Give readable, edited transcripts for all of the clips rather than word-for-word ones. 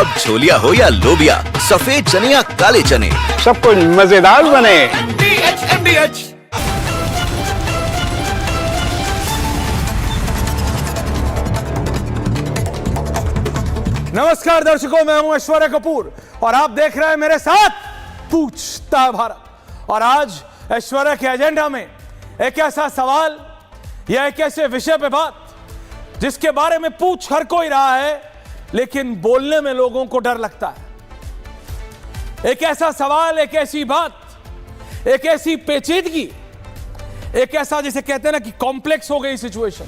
अब छोलिया हो या लोबिया, सफेद चने या काले चने, सब कुछ मजेदार बने। MDH। नमस्कार दर्शकों, मैं हूं ऐश्वर्या कपूर और आप देख रहे हैं मेरे साथ पूछता है भारत। और आज ऐश्वर्या के एजेंडा में एक ऐसा सवाल या एक ऐसे विषय पे बात जिसके बारे में पूछ हर कोई रहा है, लेकिन बोलने में लोगों को डर लगता है। एक ऐसा सवाल, एक ऐसी बात, एक ऐसी पेचीदगी, एक ऐसा जिसे कहते हैं ना कि कॉम्प्लेक्स हो गई सिचुएशन,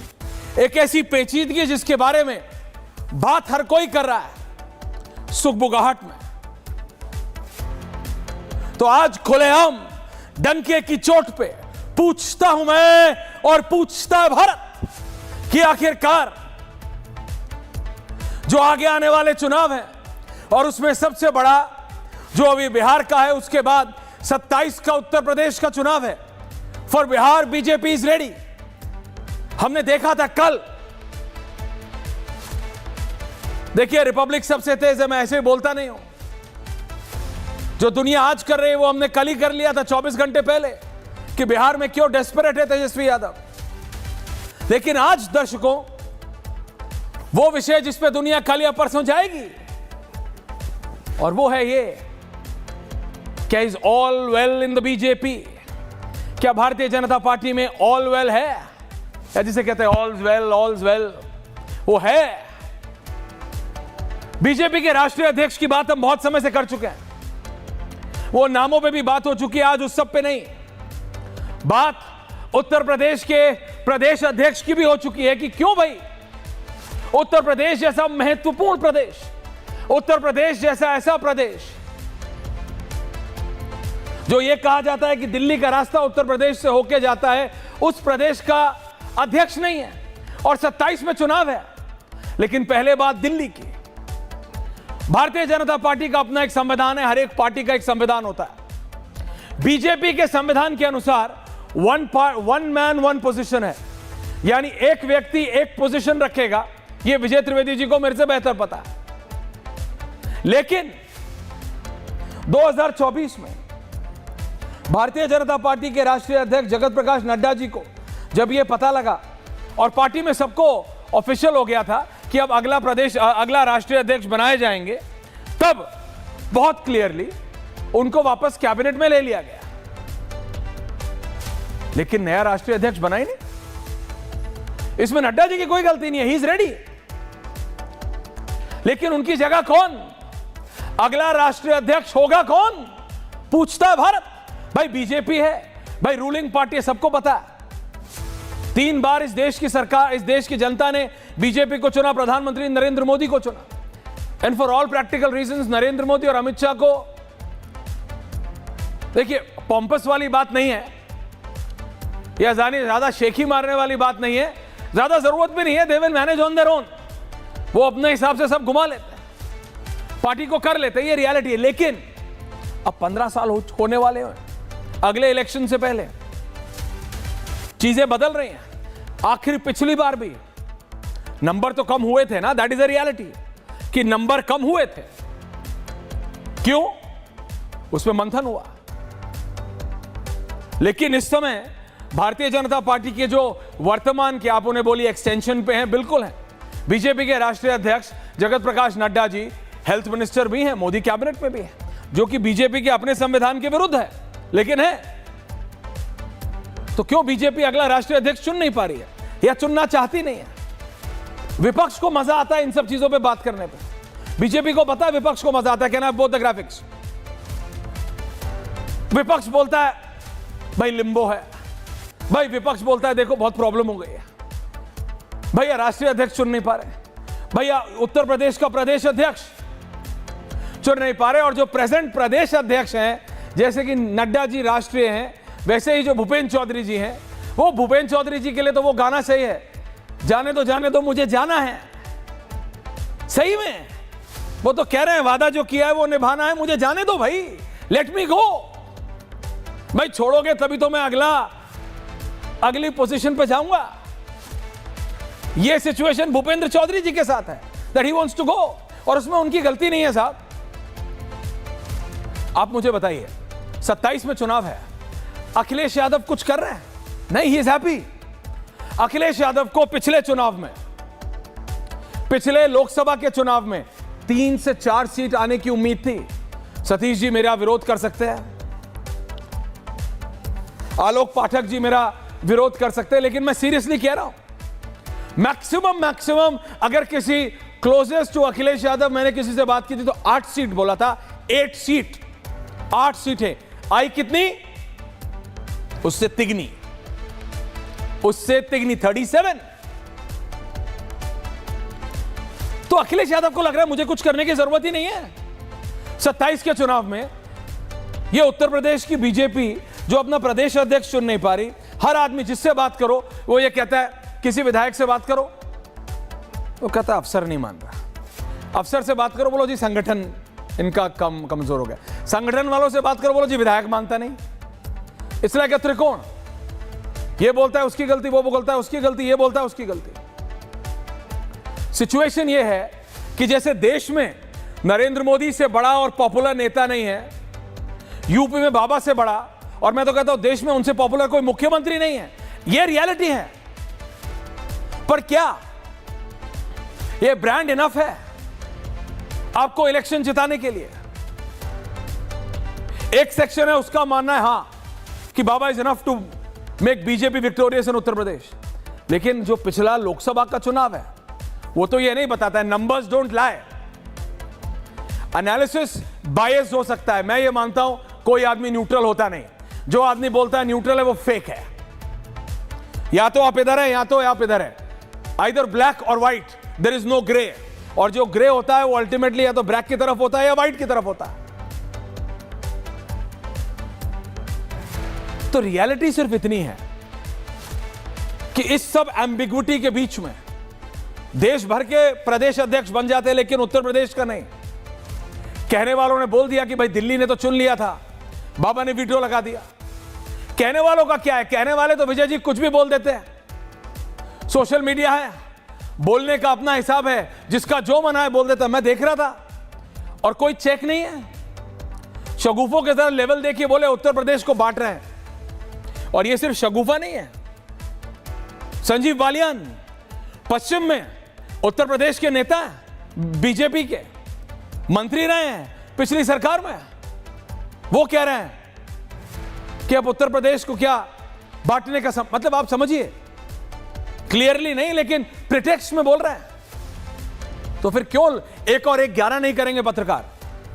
एक ऐसी पेचीदगी जिसके बारे में बात हर कोई कर रहा है सुगबुगाहट में। तो आज खुलेआम डंके की चोट पे पूछता हूं मैं और पूछता है भारत कि आखिरकार जो आगे आने वाले चुनाव हैं और उसमें सबसे बड़ा जो अभी बिहार का है, उसके बाद 27 का उत्तर प्रदेश का चुनाव है। For Bihar BJP is ready. हमने देखा था कल, देखिए रिपब्लिक सबसे तेज है, मैं ऐसे ही बोलता नहीं हूं। जो दुनिया आज कर रही है वो हमने कल ही कर लिया था 24 घंटे पहले कि बिहार में क्यों डेस्परेट है तेजस्वी यादव। लेकिन आज दर्शकों, वो विषय जिस पे दुनिया कल या परसों जाएगी और वो है ये, क्या is all well in the BJP? क्या भारतीय जनता पार्टी में ऑल वेल है, या जिसे कहते हैं ऑल्स वेल वो है? बीजेपी के राष्ट्रीय अध्यक्ष की बात हम बहुत समय से कर चुके हैं। वो नामों पे भी बात हो चुकी है, आज उस सब पे नहीं। बात उत्तर प्रदेश के प्रदेश अध्यक्ष की भी हो चुकी है कि क्यों भाई उत्तर प्रदेश जैसा महत्वपूर्ण प्रदेश, उत्तर प्रदेश जैसा ऐसा प्रदेश जो ये कहा जाता है कि दिल्ली का रास्ता उत्तर प्रदेश से होके जाता है, उस प्रदेश का अध्यक्ष नहीं है। और 27 में चुनाव है। लेकिन पहले बात दिल्ली की। भारतीय जनता पार्टी का अपना एक संविधान है, हर एक पार्टी का एक संविधान होता है। बीजेपी के संविधान के अनुसार वन मैन वन पोजीशन है, यानी एक व्यक्ति एक पोजीशन रखेगा। यह विजय त्रिवेदी जी को मेरे से बेहतर पता है। लेकिन 2024 में भारतीय जनता पार्टी के राष्ट्रीय अध्यक्ष जगत प्रकाश नड्डा जी को जब यह पता लगा और पार्टी में सबको ऑफिशियल हो गया था कि अब अगला राष्ट्रीय अध्यक्ष बनाए जाएंगे, तब बहुत क्लियरली उनको वापस कैबिनेट में ले लिया गया। लेकिन नया राष्ट्रीय अध्यक्ष बना ही नहीं। इसमें नड्डा जी की कोई गलती नहीं है, ही इज रेडी। लेकिन उनकी जगह कौन, अगला राष्ट्रीय अध्यक्ष होगा कौन? पूछता है भारत। भाई बीजेपी है, भाई रूलिंग पार्टी है, सबको पता है। 3 बार इस देश की सरकार, इस देश की जनता ने बीजेपी को चुना, प्रधानमंत्री नरेंद्र मोदी को चुना। And for all practical reasons Narendra Modi और अमित शाह को, देखिए पॉम्पस वाली बात नहीं है, या ज्यादा शेखी मारने वाली बात नहीं है, ज्यादा जरूरत भी नहीं है। They will manage on their own. वो अपने हिसाब से सब घुमा लेते हैं, पार्टी को कर लेते हैं, ये रियलिटी है। लेकिन अब 15 साल होने वाले हैं अगले इलेक्शन से पहले, चीजें बदल रही हैं। आखिर पिछली बार भी नंबर तो कम हुए थे ना, दैट इज अ रियलिटी कि नंबर कम हुए थे। क्यों? उसमें मंथन हुआ। लेकिन इस समय भारतीय जनता पार्टी के जो वर्तमान के, आप उन्हें बोली एक्सटेंशन पे हैं, बिल्कुल हैं। बीजेपी के राष्ट्रीय अध्यक्ष जगत प्रकाश नड्डा जी हेल्थ मिनिस्टर भी हैं, मोदी कैबिनेट में भी है, जो कि बीजेपी के अपने संविधान के विरुद्ध है, लेकिन है। तो क्यों बीजेपी अगला राष्ट्रीय अध्यक्ष चुन नहीं पा रही है या चुनना चाहती नहीं है? विपक्ष को मजा आता है इन सब चीजों पे बात करने पे। बीजेपी को पता है विपक्ष को मजा आता है, कहना बोथ द ग्राफिक्स। विपक्ष बोलता है भाई लिम्बो है, भाई विपक्ष बोलता है देखो बहुत प्रॉब्लम हो गई है, भैया राष्ट्रीय अध्यक्ष चुन नहीं पा रहे, भैया उत्तर प्रदेश का प्रदेश अध्यक्ष चुन नहीं पा रहे। और जो प्रेजेंट प्रदेश अध्यक्ष हैं, जैसे कि नड्डा जी राष्ट्रीय हैं, वैसे ही जो भूपेंद्र चौधरी जी हैं, वो भूपेंद्र चौधरी जी के लिए तो वो गाना सही है, जाने दो मुझे जाना है। सही में वो तो कह रहे हैं वादा जो किया है वो निभाना है, मुझे जाने दो भाई, लेट मी गो। भाई छोड़ोगे तभी तो मैं अगली पोजीशन पे जाऊंगा। ये सिचुएशन भूपेंद्र चौधरी जी के साथ है, that he wants to go. और उसमें उनकी गलती नहीं है साहब। आप मुझे बताइए, 27 में चुनाव है, अखिलेश यादव कुछ कर रहे हैं? नहीं, he is happy. Akhilesh Yadav को पिछले चुनाव में, पिछले लोकसभा के चुनाव में 3 से 4 सीट आने की उम्मीद थी। सतीश जी मेरा विरोध कर सकते हैं, आलोक पाठक जी मेरा विरोध कर सकते हैं, लेकिन मैं सीरियसली कह रहा हूं, मैक्सिमम अगर किसी क्लोजेस्ट टू अखिलेश यादव, मैंने किसी से बात की थी तो 8 सीट बोला था। 8 सीट, 8 सीटें आई, कितनी? उससे तिगनी 37। तो अखिलेश यादव को लग रहा है मुझे कुछ करने की जरूरत ही नहीं है। 27 के चुनाव में यह उत्तर प्रदेश की बीजेपी जो अपना प्रदेश अध्यक्ष चुन नहीं पा रही, हर आदमी जिससे बात करो वो ये कहता है, किसी विधायक से बात करो वो कहता है अफसर नहीं मान रहा, अफसर से बात करो बोलो जी संगठन इनका कमजोर हो गया, संगठन वालों से बात करो बोलो जी विधायक मानता नहीं। इसलिए क्या त्रिकोण, ये बोलता है उसकी गलती, वो बोलता है उसकी गलती, ये बोलता है उसकी गलती। सिचुएशन ये है कि जैसे देश में नरेंद्र मोदी से बड़ा और पॉपुलर नेता नहीं है, यूपी में बाबा से बड़ा, और मैं तो कहता हूं देश में उनसे पॉपुलर कोई मुख्यमंत्री नहीं है। यह रियलिटी है। पर क्या यह ब्रांड इनफ है आपको इलेक्शन जिताने के लिए? एक सेक्शन है उसका मानना है हां कि बाबा is enough to make BJP victorious in Uttar Pradesh, लेकिन जो पिछला लोकसभा का चुनाव है वो तो ये नहीं बताता है। नंबर्स डोंट लाई, एनालिसिस बायस हो सकता है। मैं ये मानता हूं कोई आदमी न्यूट्रल होता नहीं, जो आदमी बोलता है न्यूट्रल है वो फेक है। या तो आप इधर है या तो आप इधर है, आइदर ब्लैक और white, there is no grey. और जो ग्रे होता है वो अल्टीमेटली या तो ब्लैक की तरफ होता है या व्हाइट की तरफ होता है। तो रियलिटी सिर्फ इतनी है कि इस सब एम्बिग्विटी के बीच में देश भर के प्रदेश अध्यक्ष बन जाते हैं, लेकिन उत्तर प्रदेश का नहीं। कहने वालों ने बोल दिया कि भाई दिल्ली ने तो चुन लिया था, बाबा ने वीटो लगा दिया। कहने वालों का क्या है, कहने वाले तो विजय जी कुछ भी बोल देते हैं। सोशल मीडिया है, बोलने का अपना हिसाब है, जिसका जो मना है बोल देता। मैं देख रहा था और कोई चेक नहीं है, शगुफों के तरह लेवल देखिए, बोले उत्तर प्रदेश को बांट रहे हैं। और ये सिर्फ शगुफा नहीं है, संजीव बालियान पश्चिम में उत्तर प्रदेश के नेता, बीजेपी के मंत्री रहे हैं पिछली सरकार में, वो कह रहे हैं कि अब उत्तर प्रदेश को क्या बांटने का मतलब आप समझिए, क्लियरली नहीं लेकिन प्रिटेक्स्ट में बोल रहे हैं। तो फिर क्यों 1 और 1 11 नहीं करेंगे? पत्रकार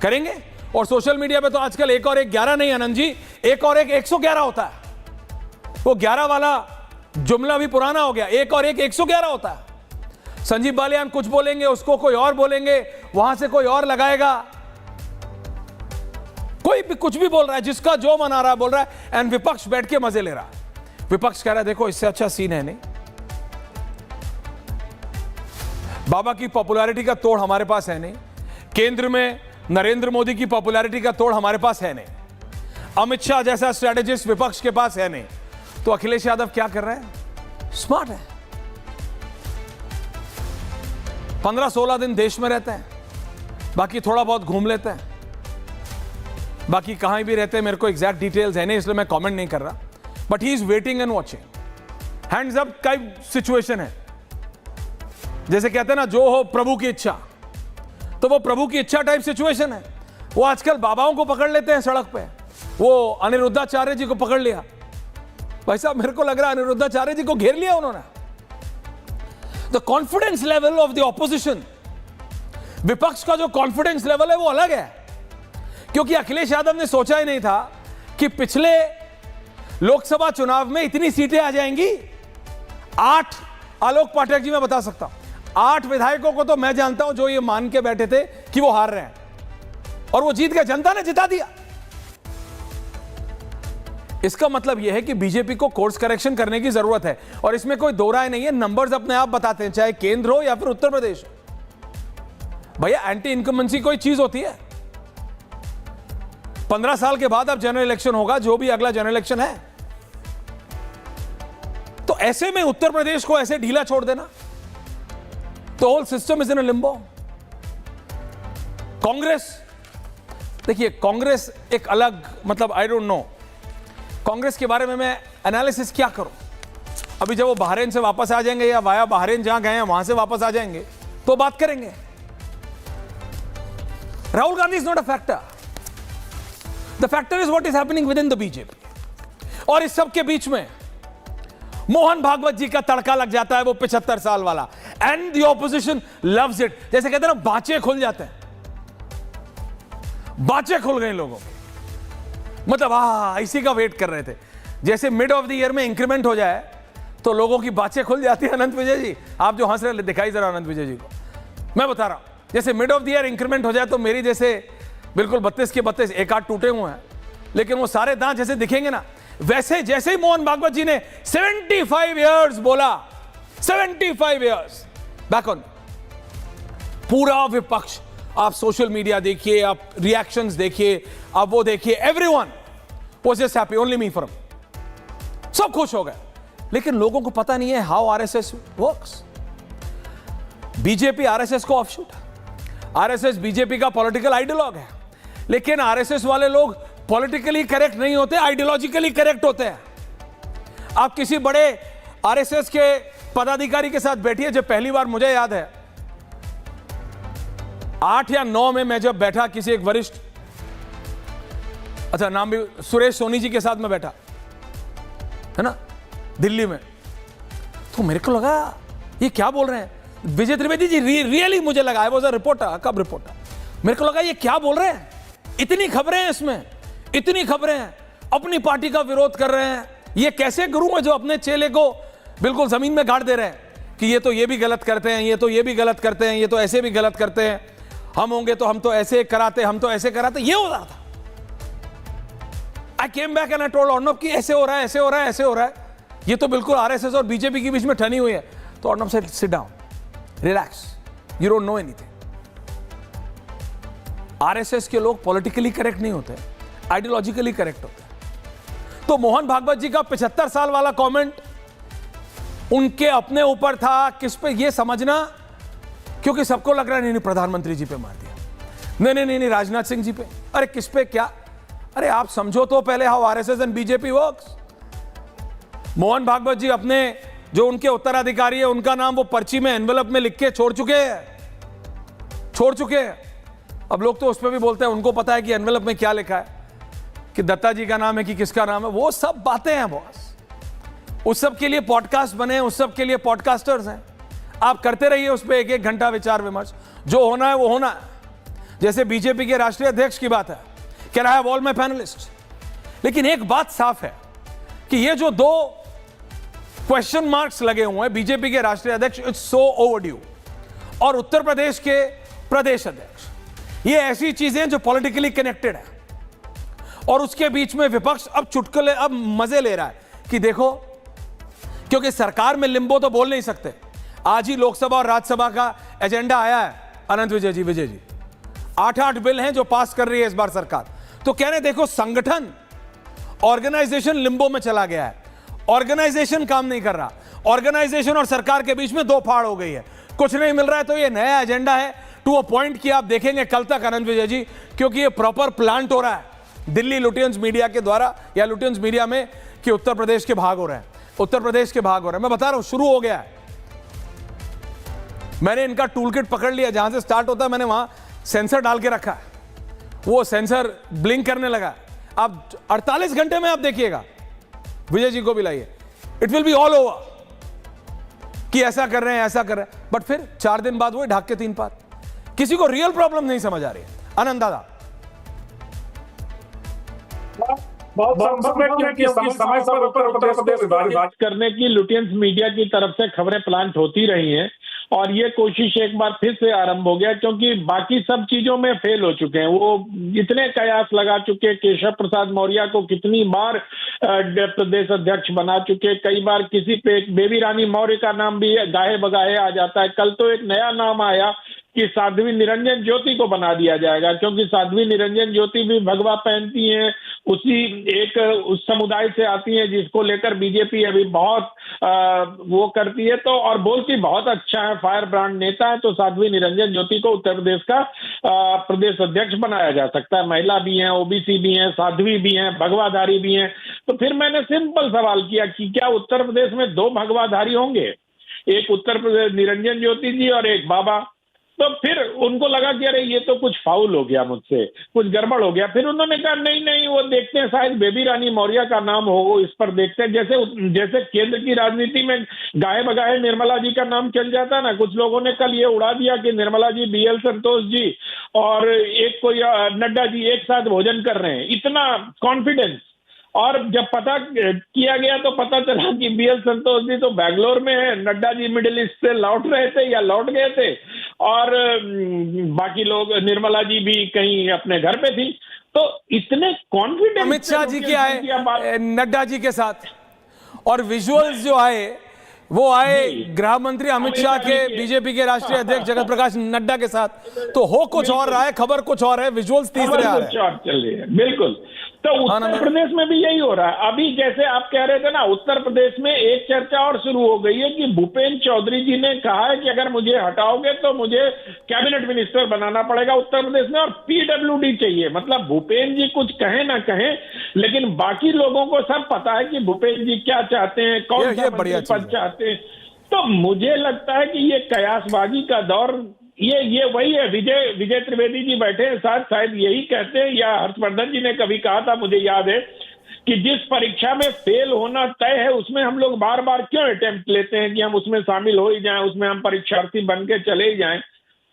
करेंगे। और सोशल मीडिया पे तो आजकल 1 और 1 11 नहीं आनंद जी, 1 और 1 111 होता है। वो 11 वाला जुमला भी पुराना हो गया, 1 और 1 111 होता है। संजीव बालियान कुछ बोलेंगे, उसको कोई और बोलेंगे, वहां से कोई और लगाएगा। कोई भी कुछ भी बोल रहा है, जिसका जो मन आ रहा है बोल रहा है, एंड विपक्ष बैठ के मजे ले रहा है। विपक्ष कह रहा है देखो इससे अच्छा सीन है नहीं। बाबा की पॉपुलैरिटी का तोड़ हमारे पास है नहीं, केंद्र में नरेंद्र मोदी की पॉपुलैरिटी का तोड़ हमारे पास है नहीं, अमित शाह जैसा स्ट्रेटेजिस्ट विपक्ष के पास है नहीं। तो अखिलेश यादव क्या कर रहे हैं? स्मार्ट है। 15-16 दिन देश में रहते हैं, बाकी थोड़ा बहुत घूम लेते हैं, बाकी कहां भी रहते हैं मेरे को एग्जैक्ट डिटेल्स है नहीं, इसलिए मैं कमेंट नहीं कर रहा। But he is waiting and watching, hands up type situation है। जैसे कहते हैं ना, जो हो प्रभु की इच्छा, तो वो प्रभु की इच्छा टाइप सिचुएशन है। वो आजकल बाबाओं को पकड़ लेते हैं सड़क पे। वो अनिरुद्धाचार्य जी को पकड़ लिया, भाई साहब मेरे को लग रहा है अनिरुद्धाचार्य जी को घेर लिया उन्होंने। The confidence level of the opposition, विपक्ष का जो कॉन्फिडेंस लेवल है वो अलग है। क्योंकि अखिलेश यादव ने सोचा ही नहीं था कि पिछले लोकसभा चुनाव में इतनी सीटें आ जाएंगी। 8, आलोक पाठक जी मैं बता सकता हूं, 8 विधायकों को तो मैं जानता हूं जो ये मान के बैठे थे कि वो हार रहे हैं, और वो जीत गए, जनता ने जिता दिया। इसका मतलब यह है कि बीजेपी को कोर्स करेक्शन करने की जरूरत है, और इसमें कोई दो राय नहीं है। नंबर्स अपने आप बताते हैं, चाहे केंद्र हो या फिर उत्तर प्रदेश। भैया एंटी इनकम्बेंसी कोई चीज होती है? 15 साल के बाद अब जनरल इलेक्शन होगा, जो भी अगला जनरल इलेक्शन है। तो ऐसे में उत्तर प्रदेश को ऐसे ढीला छोड़ देना, तो whole system is in a limbo. Congress, देखिए कांग्रेस एक अलग, मतलब आई डोंट नो कांग्रेस के बारे में मैं एनालिसिस क्या करूं। अभी जब वो बहरीन से वापस आ जाएंगे या वाया बहरीन जहां गए हैं वहां से वापस आ जाएंगे तो बात करेंगे। Rahul Gandhi is not a factor, the factor is what is happening with in the BJP. और इस सब के बीच में मोहन भागवत जी का तड़का लग जाता है, वो 75 साल वाला, and the opposition loves it. जैसे कहते हैं ना, बाँचे खुल जाते हैं, बाँचे खुल गए लोगों को, मतलब इसी का वेट कर रहे थे। जैसे मिड ऑफ द ईयर में इंक्रीमेंट हो जाए तो लोगों की बाँचें खुल जाती है। अनंत विजय जी, आप जो हंस रहे, दिखाई जरा अनंत विजय जी को, मैं बता रहा हूं, जैसे mid of the year increment हो जाए तो मेरी जैसे बिल्कुल 32 के 32 एक आध टूटे हुए हैं, लेकिन वो सारे दांत जैसे दिखेंगे ना, वैसे जैसे ही मोहन भागवत जी ने 75 इयर्स बोला, 75 इयर्स बैक ऑन, पूरा विपक्ष, आप सोशल मीडिया देखिए, आप रिएक्शंस देखिए, आप वो देखिए, everyone was just happy, only me for, सब खुश हो गए। लेकिन लोगों को पता नहीं है how RSS works. BJP RSS को ऑफशूट, आरएसएस बीजेपी का पॉलिटिकल आइडियोलॉग है, लेकिन आरएसएस वाले लोग पॉलिटिकली करेक्ट नहीं होते, आइडियोलॉजिकली करेक्ट होते हैं। आप किसी बड़े आरएसएस के पदाधिकारी के साथ बैठिए, जब पहली बार मुझे याद है 8 या 9 में मैं जब बैठा किसी एक वरिष्ठ, अच्छा नाम भी सुरेश सोनी जी के साथ में बैठा है ना दिल्ली में, तो मेरे को लगा ये क्या बोल रहे हैं विजय त्रिवेदी जी, रियली मुझे लगा, आई वाज अ रिपोर्टर, कब रिपोर्टर, मेरे को लगा ये क्या बोल रहे हैं, इतनी खबरें हैं इसमें, इतनी खबरें हैं, अपनी पार्टी का विरोध कर रहे हैं। ये कैसे गुरु हैं जो अपने चेले को बिल्कुल जमीन में गाड़ दे रहे हैं कि ये तो ये भी गलत करते हैं, ये तो ये भी गलत करते हैं, ये तो ऐसे भी गलत करते हैं, हम होंगे तो हम तो ऐसे कराते, हम तो ऐसे कराते, ये हो रहा था। I came back and I told Arnab कि ऐसे हो रहा है, ऐसे हो रहा है, ऐसे हो रहा है, ये तो बिल्कुल आरएसएस और बीजेपी के बीच में ठनी हुई है। तो Arnab said sit down, relax, you don't know anything. RSS के लोग पॉलिटिकली करेक्ट नहीं होते, आइडियोलॉजिकली करेक्ट होते हैं। तो मोहन भागवत जी का 75 साल वाला कमेंट उनके अपने ऊपर था, किस पे ये समझना, क्योंकि सबको लग रहा है नहीं प्रधानमंत्री जी पे मार दिया, नहीं राजनाथ सिंह जी पे, अरे किस पे क्या, अरे आप समझो तो पहले how RSS and BJP works. Mohan Bhagwat ji अपने जो उनके उत्तराधिकारी है उनका नाम वो पर्ची में एनवेलप में लिख के छोड़ चुके हैं। अब लोग तो उस पर भी बोलते हैं, उनको पता है कि एनवेलप में क्या लिखा है, कि दत्ता जी का नाम है कि किसका नाम है, वो सब बातें हैं बॉस। उस सब के लिए पॉडकास्ट बने, उस सब के लिए पॉडकास्टर्स हैं, आप करते रहिए उस पर 1-1 घंटा विचार विमर्श, जो होना है वो होना है। जैसे बीजेपी के राष्ट्रीय अध्यक्ष की बात है, can I have all my panelist, लेकिन एक बात साफ है कि ये जो 2 क्वेश्चन मार्क्स लगे हुए हैं बीजेपी के राष्ट्रीय अध्यक्ष, इट्स सो ओवरड्यू, और उत्तर प्रदेश के प्रदेश अध्यक्ष, ये ऐसी चीजें जो पॉलिटिकली कनेक्टेड है, और उसके बीच में विपक्ष अब चुटकुले, अब मजे ले रहा है कि देखो, क्योंकि सरकार में लिम्बो तो बोल नहीं सकते। आज ही लोकसभा और राज्यसभा का एजेंडा आया है, अनंत विजय जी 8-8 बिल हैं जो पास कर रही है इस बार सरकार, तो कह रहे देखो संगठन, ऑर्गेनाइजेशन लिम्बो में चला गया है, ऑर्गेनाइजेशन काम नहीं कर रहा, ऑर्गेनाइजेशन और सरकार के बीच में 2 फाड़ हो गई है, कुछ नहीं मिल रहा है। तो ये नया एजेंडा है टू अ पॉइंट कि आप देखेंगे कल तक अनंत विजय जी, क्योंकि ये प्रॉपर प्लांट हो रहा है दिल्ली लुटियंस मीडिया के द्वारा, या लुटियंस मीडिया में, कि उत्तर प्रदेश के भाग हो रहे हैं, उत्तर प्रदेश के भाग हो रहे हैं। मैं बता रहा हूं शुरू हो गया है, मैंने इनका टूल किट पकड़ लिया, जहां से स्टार्ट होता है मैंने वहां सेंसर डाल के रखा है, वो सेंसर ब्लिंक करने लगा। आप 48 घंटे में आप देखिएगा, विजय जी को भी लाइए, it will be all over कि ऐसा कर रहे हैं, ऐसा कर रहे हैं, बट फिर 4 दिन बाद वो ढाक के 3 पात, किसी को रियल प्रॉब्लम नहीं समझ आ रही है। आनंद दादा, समय पर उत्तर प्रदेश बात करने की लुटियंस मीडिया की तरफ से खबरें प्लांट होती रही हैं, और ये कोशिश एक बार फिर से आरंभ हो गया, क्योंकि बाकी सब चीजों में फेल हो चुके हैं। वो इतने कयास लगा चुके, केशव प्रसाद मौर्य को कितनी बार प्रदेश अध्यक्ष बना चुके, कई बार किसी पे बेबी रानी मौर्य का नाम भी गाहे बगाहे आ जाता है। कल तो एक नया नाम आया कि साध्वी निरंजन ज्योति को बना दिया जाएगा, क्योंकि साध्वी निरंजन ज्योति भी भगवा पहनती हैं, उस समुदाय से आती हैं जिसको लेकर बीजेपी अभी बहुत वो करती है। तो और बोलती बहुत अच्छा है, फायर ब्रांड नेता है, तो साध्वी निरंजन ज्योति को उत्तर प्रदेश का प्रदेश अध्यक्ष बनाया जा सकता है। महिला भी हैं, ओबीसी भी हैं, साध्वी भी हैं, भगवाधारी भी हैं। तो फिर मैंने सिंपल सवाल किया कि क्या उत्तर प्रदेश में 2 भगवाधारी होंगे, एक उत्तर प्रदेश निरंजन ज्योति जी और एक बाबा? तो फिर उनको लगा कि अरे ये तो कुछ फाउल हो गया, मुझसे कुछ गड़बड़ हो गया। फिर उन्होंने कहा नहीं नहीं, वो देखते हैं, शायद बेबी रानी मौर्य का नाम हो, इस पर देखते हैं। जैसे केंद्र की राजनीति में गाये बगाए निर्मला जी का नाम चल जाता है ना, कुछ लोगों ने कल ये उड़ा दिया कि निर्मला जी, BL संतोष जी और एक कोई नड्डा जी एक साथ भोजन कर रहे हैं, इतना कॉन्फिडेंस। और जब पता किया गया तो पता चला कि BL संतोष जी तो बैंगलोर में है, नड्डा जी मिडिल ईस्ट से लौट रहे थे या लौट गए थे, और बाकी लोग, निर्मला जी भी कहीं अपने घर पे थी। तो इतने कॉन्फिडेंस अमित शाह जी के आए नड्डा जी के साथ, और विजुअल्स जो आए वो आए गृह मंत्री अमित शाह के, बीजेपी के राष्ट्रीय अध्यक्ष जगत प्रकाश नड्डा के साथ। तो हो कुछ और रहा है, खबर कुछ और है, विजुअल्स तीसरे आ रहे हैं। चल रही है, बिल्कुल। तो उत्तर प्रदेश में भी यही हो रहा है। अभी जैसे आप कह रहे थे ना, उत्तर प्रदेश में एक चर्चा और शुरू हो गई है कि भूपेंद्र चौधरी जी ने कहा है कि अगर मुझे हटाओगे तो मुझे कैबिनेट मिनिस्टर बनाना पड़ेगा उत्तर प्रदेश में, और PWD चाहिए। मतलब भूपेंद्र जी कुछ कहें ना कहें, लेकिन बाकी लोगों को सब पता है कि भूपेंद्र जी क्या चाहते हैं, कौन सा पद चाहते हैं। तो मुझे लगता है कि ये कयासबाजी का दौर, ये वही है। विजय त्रिवेदी जी बैठे हैं साथ, शायद यही कहते हैं, या हर्षवर्धन जी ने कभी कहा था, मुझे याद है, कि जिस परीक्षा में फेल होना तय है उसमें हम लोग बार बार क्यों अटेम्प्ट लेते हैं कि हम उसमें शामिल हो ही जाएं, उसमें हम परीक्षार्थी बन के चले ही जाएं।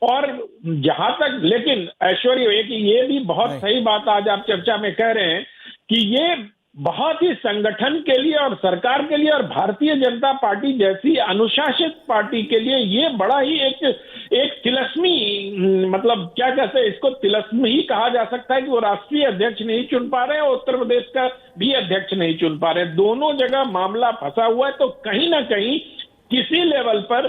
और जहां तक, लेकिन ऐश्वर्य, कि ये भी बहुत सही बात आज आप चर्चा में कह रहे हैं कि ये बहुत ही संगठन के लिए और सरकार के लिए और भारतीय जनता पार्टी जैसी अनुशासित पार्टी के लिए ये बड़ा ही एक तिलस्मी, मतलब क्या कहते हैं इसको, तिलस्मी ही कहा जा सकता है कि वो राष्ट्रीय अध्यक्ष नहीं चुन पा रहे हैं और उत्तर प्रदेश का भी अध्यक्ष नहीं चुन पा रहे हैं। दोनों जगह मामला फंसा हुआ है। तो कहीं ना कहीं किसी लेवल पर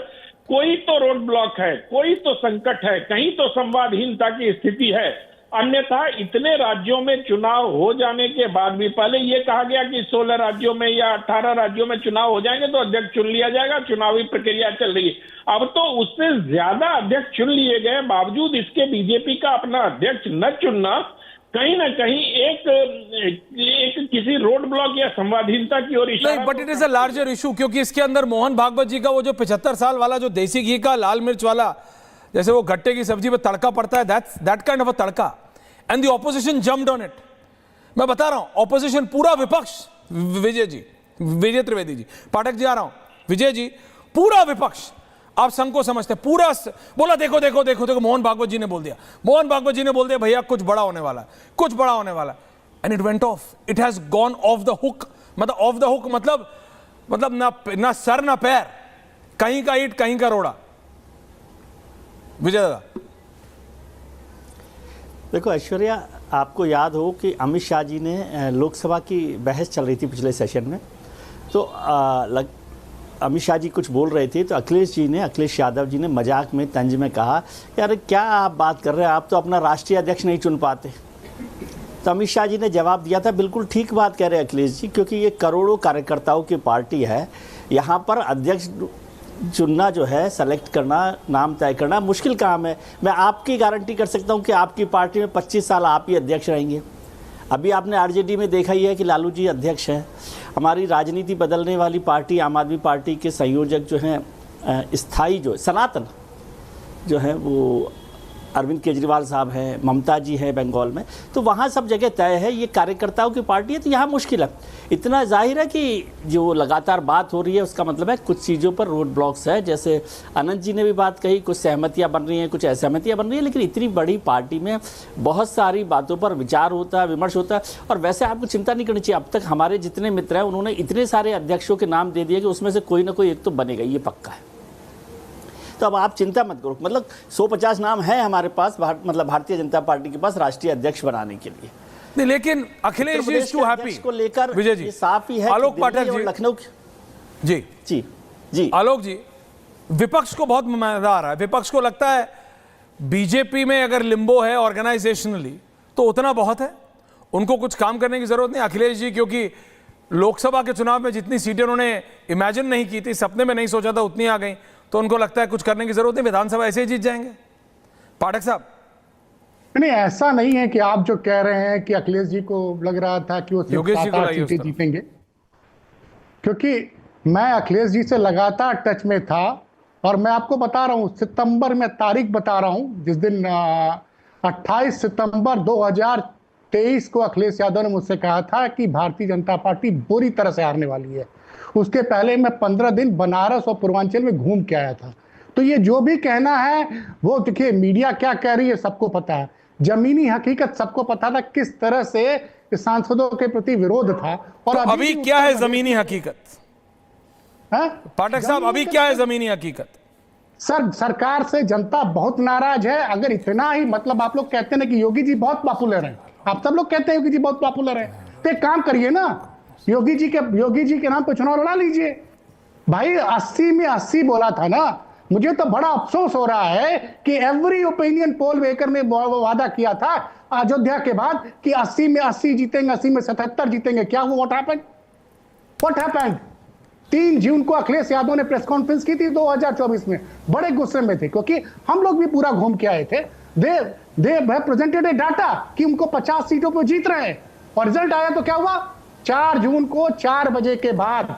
कोई तो रोड ब्लॉक है, कोई तो संकट है, कहीं तो संवादहीनता की स्थिति है। अन्यथा इतने राज्यों में चुनाव हो जाने के बाद भी, पहले ये कहा गया कि 16 राज्यों में या 18 राज्यों में चुनाव हो जाएंगे तो अध्यक्ष चुन लिया जाएगा, चुनावी प्रक्रिया चल रही है। अब तो उससे ज्यादा अध्यक्ष चुन लिए गए, बावजूद इसके बीजेपी का अपना अध्यक्ष न चुनना कहीं ना कहीं एक किसी रोड ब्लॉक या संवादहीनता की ओर इशारा। But it is a larger issue, क्योंकि इसके अंदर मोहन भागवत जी का वो जो 75 साल वाला जो देसी घी का लाल मिर्च वाला, जैसे वो गट्टे की सब्जी पे तड़का पड़ता है, that kind of a tadka, and the opposition jumped on it. मैं बता रहा हूं, ऑपोजिशन पूरा विपक्ष, विजय त्रिवेदी जी, पाठक जी आ रहा हूं, विजय जी, पूरा विपक्ष, आप संघ को समझते हैं, पूरा बोला देखो देखो देखो देखो, मोहन भागवत जी ने बोल दिया, मोहन भागवत जी ने बोल दिया भैया कुछ बड़ा होने वाला है, कुछ बड़ा होने वाला है, and it went of, it has gone of the hook. मतलब ऑफ द हुक मतलब ना सर ना पैर, कहीं का ईट कहीं का रोड़ा। विजय दादा, देखो ऐश्वर्या, आपको याद हो कि अमित शाह जी ने लोकसभा की बहस चल रही थी पिछले सेशन में, तो अमित शाह जी कुछ बोल रहे थे, तो अखिलेश यादव जी ने मजाक में तंज में कहा, यार क्या आप बात कर रहे हैं, आप तो अपना राष्ट्रीय अध्यक्ष नहीं चुन पाते। तो अमित शाह जी ने जवाब दिया था, बिल्कुल ठीक बात कह रहे हैं अखिलेश जी, क्योंकि ये करोड़ों कार्यकर्ताओं की पार्टी है, यहाँ पर अध्यक्ष चुनना जो है, सेलेक्ट करना, नाम तय करना मुश्किल काम है। मैं आपकी गारंटी कर सकता हूँ कि आपकी पार्टी में 25 साल आप ही अध्यक्ष रहेंगे। अभी आपने आरजेडी में देखा ही है कि लालू जी अध्यक्ष हैं। हमारी राजनीति बदलने वाली पार्टी आम आदमी पार्टी के संयोजक जो हैं, स्थायी जो सनातन जो है वो अरविंद केजरीवाल साहब हैं, ममता जी है बंगाल में, तो वहाँ सब जगह तय है, ये कार्यकर्ताओं की पार्टी है, तो यहाँ मुश्किल है। इतना जाहिर है कि जो लगातार बात हो रही है उसका मतलब है कुछ चीज़ों पर रोड ब्लॉक्स है, जैसे अनंत जी ने भी बात कही, कुछ सहमतियाँ बन रही हैं, कुछ असहमतियाँ बन रही हैं, लेकिन इतनी बड़ी पार्टी में बहुत सारी बातों पर विचार होता है, विमर्श होता है। और वैसे आपको चिंता नहीं करनी चाहिए, अब तक हमारे जितने मित्र हैं उन्होंने इतने सारे अध्यक्षों के नाम दे दिए कि उसमें से कोई ना कोई एक तो बनेगा, ये पक्का है। तो अब आप चिंता मत करो, मतलब 150 नाम है हमारे पास, मतलब भारतीय जनता पार्टी के पास राष्ट्रीय अध्यक्ष बनाने के लिए। नहीं, लेकिन Akhilesh ji is to happy को लेकर विजय जी, साफ ही है। आलोक पाठक जी, लखनऊ जी जी जी आलोक जी, विपक्ष को बहुत मजा आ रहा है, विपक्ष को लगता है बीजेपी में अगर लिम्बो है ऑर्गेनाइजेशनली तो उतना बहुत है, उनको कुछ काम करने की जरूरत नहीं। अखिलेश जी क्योंकि लोकसभा के चुनाव में जितनी सीटें उन्होंने इमेजिन नहीं की थी, सपने में नहीं सोचा था, उतनी आ गई, तो उनको लगता है कुछ करने की जरूरत नहीं, विधानसभा ऐसे ही जीत जाएंगे। पाठक साहब, नहीं, ऐसा नहीं है कि आप जो कह रहे हैं कि अखिलेश जी को लग रहा था कि वो योगेश जी को 7-8 लाइए उस सीटें तरफ। जीतेंगे, क्योंकि मैं अखिलेश जी से लगातार टच में था। और मैं आपको बता रहा हूं, सितंबर में तारीख बता रहा हूं, जिस दिन 28 सितंबर 2023 को अखिलेश यादव ने मुझसे कहा था कि भारतीय जनता पार्टी बुरी तरह से हारने वाली है। उसके पहले मैं 15 दिन बनारस और पूर्वांचल में घूम के आया था। तो ये जो भी कहना है वो देखिए, मीडिया क्या कह रही है सबको पता है, जमीनी हकीकत सबको पता था किस तरह से सांसदों के प्रति विरोध था। और तो अभी क्या है जमीनी हकीकत? पाठक साहब, अभी क्या है जमीनी हकीकत? सर, सरकार से जनता बहुत नाराज है। अगर इतना ही मतलब आप लोग कहते हैं ना कि योगी जी बहुत पॉपुलर हैं, आप सब लोग कहते हैं योगी जी बहुत पॉपुलर है, तो एक काम करिए ना, योगी जी के नाम पे चुनाव लड़ा लीजिए भाई। 80 में 80 बोला था ना। मुझे तो बड़ा अफसोस हो रहा है कि एवरी ओपिनियन पोल मेकर ने वादा किया था अयोध्या के बाद कि 80 में 80 जीतेंगे, 80 में 77 जीतेंगे। क्या हुआ? What happened? 3 जून को अखिलेश यादव ने प्रेस कॉन्फ्रेंस की थी 2024 में, बड़े गुस्से में थे क्योंकि हम लोग भी पूरा घूम के आए थे। दे प्रेजेंटेड ए डाटा कि उनको 50 सीटों पर जीत रहे हैं, और रिजल्ट आया तो क्या हुआ? 4 जून को 4 बजे के बाद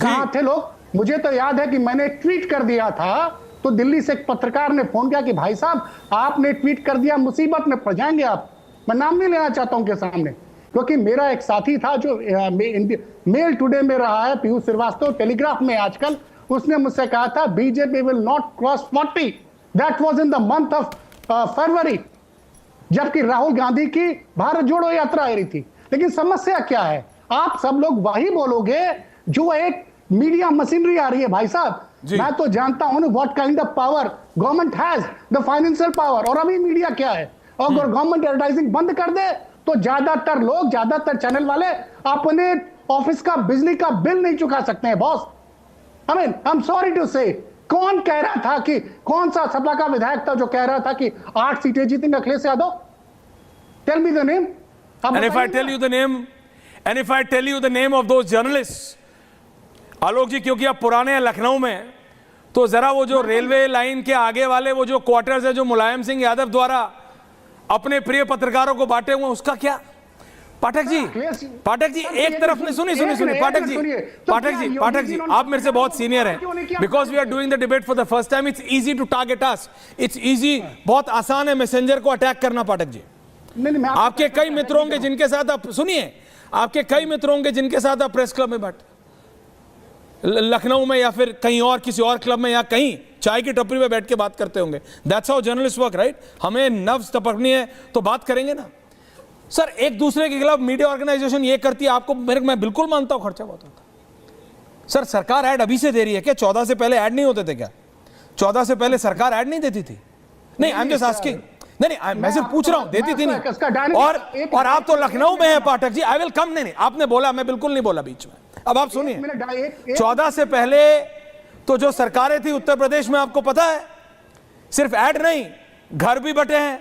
कहां थे लोग? मुझे तो याद है कि मैंने ट्वीट कर दिया था, तो दिल्ली से एक पत्रकार ने फोन किया कि भाई साहब आपने ट्वीट कर दिया, मुसीबत में पड़ जाएंगे आप। मैं नाम नहीं लेना चाहता हूं के सामने, क्योंकि मेरा एक साथी था जो मेल टुडे में रहा है, पीयूष श्रीवास्तव, टेलीग्राफ में आजकल, उसने मुझसे कहा था BJP will not cross 40। That was in the month of February, जबकि राहुल गांधी की भारत जोड़ो यात्रा आ रही थी। लेकिन समस्या क्या है? आप सब लोग वही बोलोगे जो एक मीडिया मशीनरी आ रही है भाई साहब। मैं तो जानता हूं what kind of power government has, the financial power. और अभी मीडिया क्या है? और अगर गवर्नमेंट एडवर्टाइजिंग बंद कर दे तो ज्यादातर लोग, ज्यादातर चैनल वाले अपने ऑफिस का बिजली का बिल नहीं चुका सकते हैं boss. I am sorry to say, कौन कह रहा था कि, कौन सा सपा का विधायक था जो कह रहा था कि 8 सीटें जीतेंगे Akhilesh Yadav? Tell me the name. And if I tell you the name of those journalists, आलोक जी, क्योंकि आप पुराने हैं लखनऊ में, तो जरा वो जो रेलवे लाइन के आगे वाले वो जो क्वार्टर्स है जो मुलायम सिंह यादव द्वारा अपने प्रिय पत्रकारों को बांटे हुए, उसका क्या? पाठक जी, एक तरफ में सुनिए पाठक जी, आप मेरे से बहुत सीनियर हैं। Because we are doing the debate for the first time, it's easy to target us, it's easy, बहुत आसान है मैसेंजर को अटैक करना। पाठक जी, आपके कई मित्रों के जिनके साथ आप सुनिए, आपके कई मित्रों के जिनके साथ आप प्रेस क्लब में बैठे, लखनऊ में या फिर कहीं और किसी और क्लब में या कहीं चाय की टपरी में बैठ के बात करते होंगे। That's how journalist work, right? हमें नब्ज टपकनी है तो बात करेंगे ना। सर, एक दूसरे के खिलाफ मीडिया ऑर्गेनाइजेशन ये करती है, आपको मैं बिल्कुल मानता हूं खर्चा बहुत होता है। सर, सरकार ऐड अभी से दे रही है क्या? 14 से पहले ऐड नहीं होते थे क्या? 14 से पहले सरकार ऐड नहीं देती थी? नहीं, आई एम जस्ट आस्किंग। नहीं, मैं सिर्फ पूछ रहा हूं, देती थी नहीं? और आप तो लखनऊ में हैं Pathak ji. I will come. नहीं, आपने बोला, मैं बिल्कुल नहीं बोला बीच में। अब आप सुनिए, 14 से पहले तो जो सरकारें थी उत्तर प्रदेश में, आपको पता है, सिर्फ ऐड नहीं, घर भी बटे हैं।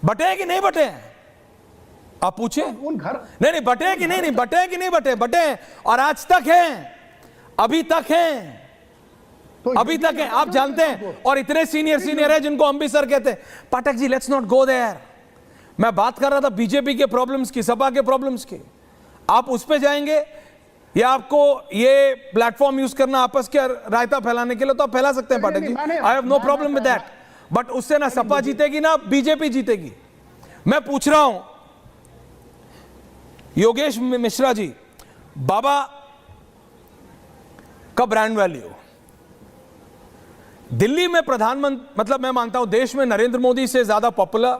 बटे हैं कि नहीं बटे हैं? आप पूछिए। नहीं, बटे हैं कि नहीं? बटे हैं कि नहीं बटे? बटे हैं, और आज तक हैं, अभी तक हैं, अभी तक है। आप जानते हैं, और इतने सीनियर है जिनको हम भी सर कहते हैं। पाठक जी, लेट्स नॉट गो देयर। मैं बात कर रहा था बीजेपी के प्रॉब्लम्स की, सपा के प्रॉब्लम्स की। आप उस पे जाएंगे या आपको ये प्लेटफॉर्म यूज करना आपस के रायता फैलाने के लिए, तो आप फैला सकते हैं Pathak ji, I have no problem with that. But उससे ना सपा जीतेगी ना बीजेपी जीतेगी। मैं पूछ रहा हूं योगेश मिश्रा जी, बाबा का ब्रांड वैल्यू दिल्ली में प्रधानमंत्री, मतलब मैं मानता हूं देश में नरेंद्र मोदी से ज्यादा पॉपुलर,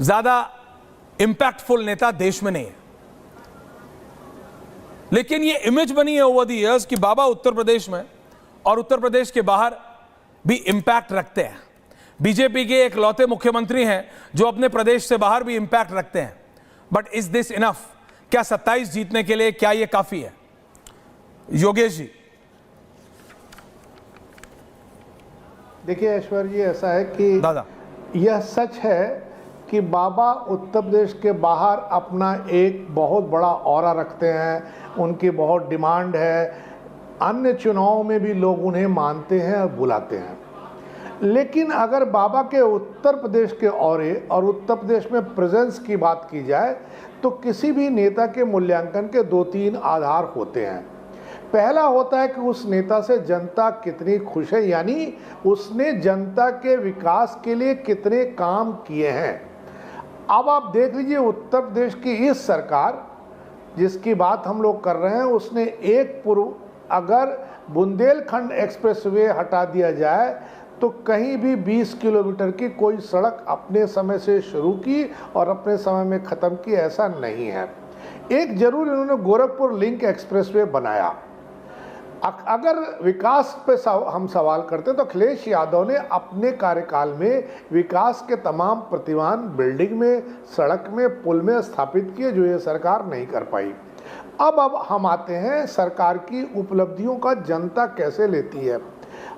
ज्यादा इंपैक्टफुल नेता देश में नहीं है। लेकिन ये इमेज बनी है ओवर द इयर्स कि बाबा उत्तर प्रदेश में और उत्तर प्रदेश के बाहर भी इंपैक्ट रखते हैं। बीजेपी के एक लौते मुख्यमंत्री हैं जो अपने प्रदेश से बाहर भी इंपैक्ट रखते हैं। But is this enough? क्या 27 जीतने के लिए क्या ये काफी है? योगेश जी। देखिए ऐश्वर्य जी, ऐसा है कि दादा यह सच है कि बाबा उत्तर प्रदेश के बाहर अपना एक बहुत बड़ा ऑरा रखते हैं, उनकी बहुत डिमांड है, अन्य चुनावों में भी लोग उन्हें मानते हैं और बुलाते हैं। लेकिन अगर बाबा के उत्तर प्रदेश के औरे और उत्तर प्रदेश में प्रेजेंस की बात की जाए तो किसी भी नेता के मूल्यांकन के 2-3 आधार होते हैं। पहला होता है कि उस नेता से जनता कितनी खुश है, यानी उसने जनता के विकास के लिए कितने काम किए हैं। अब आप देख लीजिए उत्तर प्रदेश की इस सरकार जिसकी बात हम लोग कर रहे हैं, उसने अगर बुंदेलखंड एक्सप्रेसवे हटा दिया जाए तो कहीं भी 20 किलोमीटर की कोई सड़क अपने समय से शुरू की और अपने समय में ख़त्म की, ऐसा नहीं है। एक जरूर इन्होंने गोरखपुर लिंक एक्सप्रेसवे बनाया। अगर विकास पे हम सवाल करते तो अखिलेश यादव ने अपने कार्यकाल में विकास के तमाम प्रतिमान बिल्डिंग में, सड़क में, पुल में स्थापित किए, जो ये सरकार नहीं कर पाई। अब हम आते हैं सरकार की उपलब्धियों का जनता कैसे लेती है।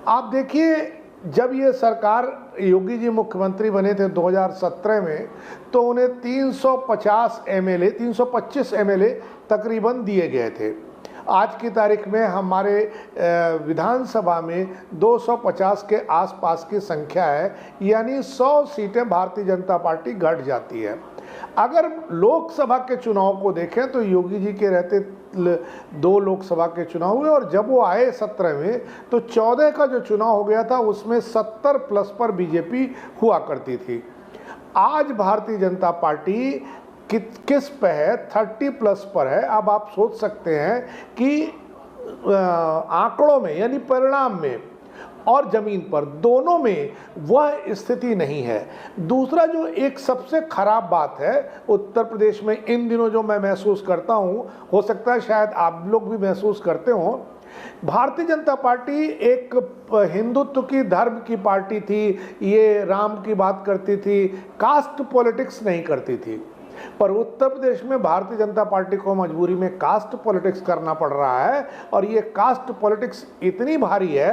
आप देखिए, जब ये सरकार योगी जी मुख्यमंत्री बने थे 2017 में, तो उन्हें 325 एमएलए तकरीबन दिए गए थे। आज की तारीख में हमारे विधानसभा में 250 के आसपास की संख्या है, यानी 100 सीटें भारतीय जनता पार्टी घट जाती है। अगर लोकसभा के चुनाव को देखें तो योगी जी के रहते 2 लोकसभा के चुनाव हुए और जब वो आए 17 में तो 14 का जो चुनाव हो गया था उसमें 70+ पर बीजेपी हुआ करती थी। आज भारतीय जनता पार्टी किस पे है? 30+ पर है। अब आप सोच सकते हैं कि आंकड़ों में यानी परिणाम में और जमीन पर दोनों में वह स्थिति नहीं है। दूसरा जो एक सबसे खराब बात है उत्तर प्रदेश में इन दिनों जो मैं महसूस करता हूँ, हो सकता है शायद आप लोग भी महसूस करते हो, भारतीय जनता पार्टी एक हिंदुत्व की, धर्म की पार्टी थी, ये राम की बात करती थी, कास्ट पॉलिटिक्स नहीं करती थी। पर उत्तर प्रदेश में भारतीय जनता पार्टी को मजबूरी में कास्ट पॉलिटिक्स करना पड़ रहा है और ये कास्ट पॉलिटिक्स इतनी भारी है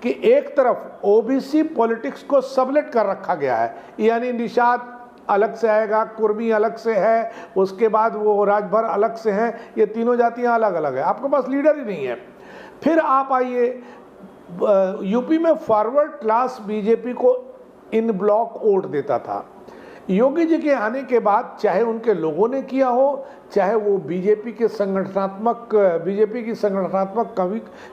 कि एक तरफ ओबीसी पॉलिटिक्स को सबलेट कर रखा गया है, यानी निषाद अलग से आएगा, कुर्मी अलग से है, उसके बाद वो राजभर अलग से हैं, ये तीनों जातियां अलग अलग है, आपके पास लीडर ही नहीं है। फिर आप आइए यूपी में फॉरवर्ड क्लास बीजेपी को इन ब्लॉक वोट देता था। योगी जी के आने के बाद चाहे उनके लोगों ने किया हो, चाहे वो बीजेपी की संगठनात्मक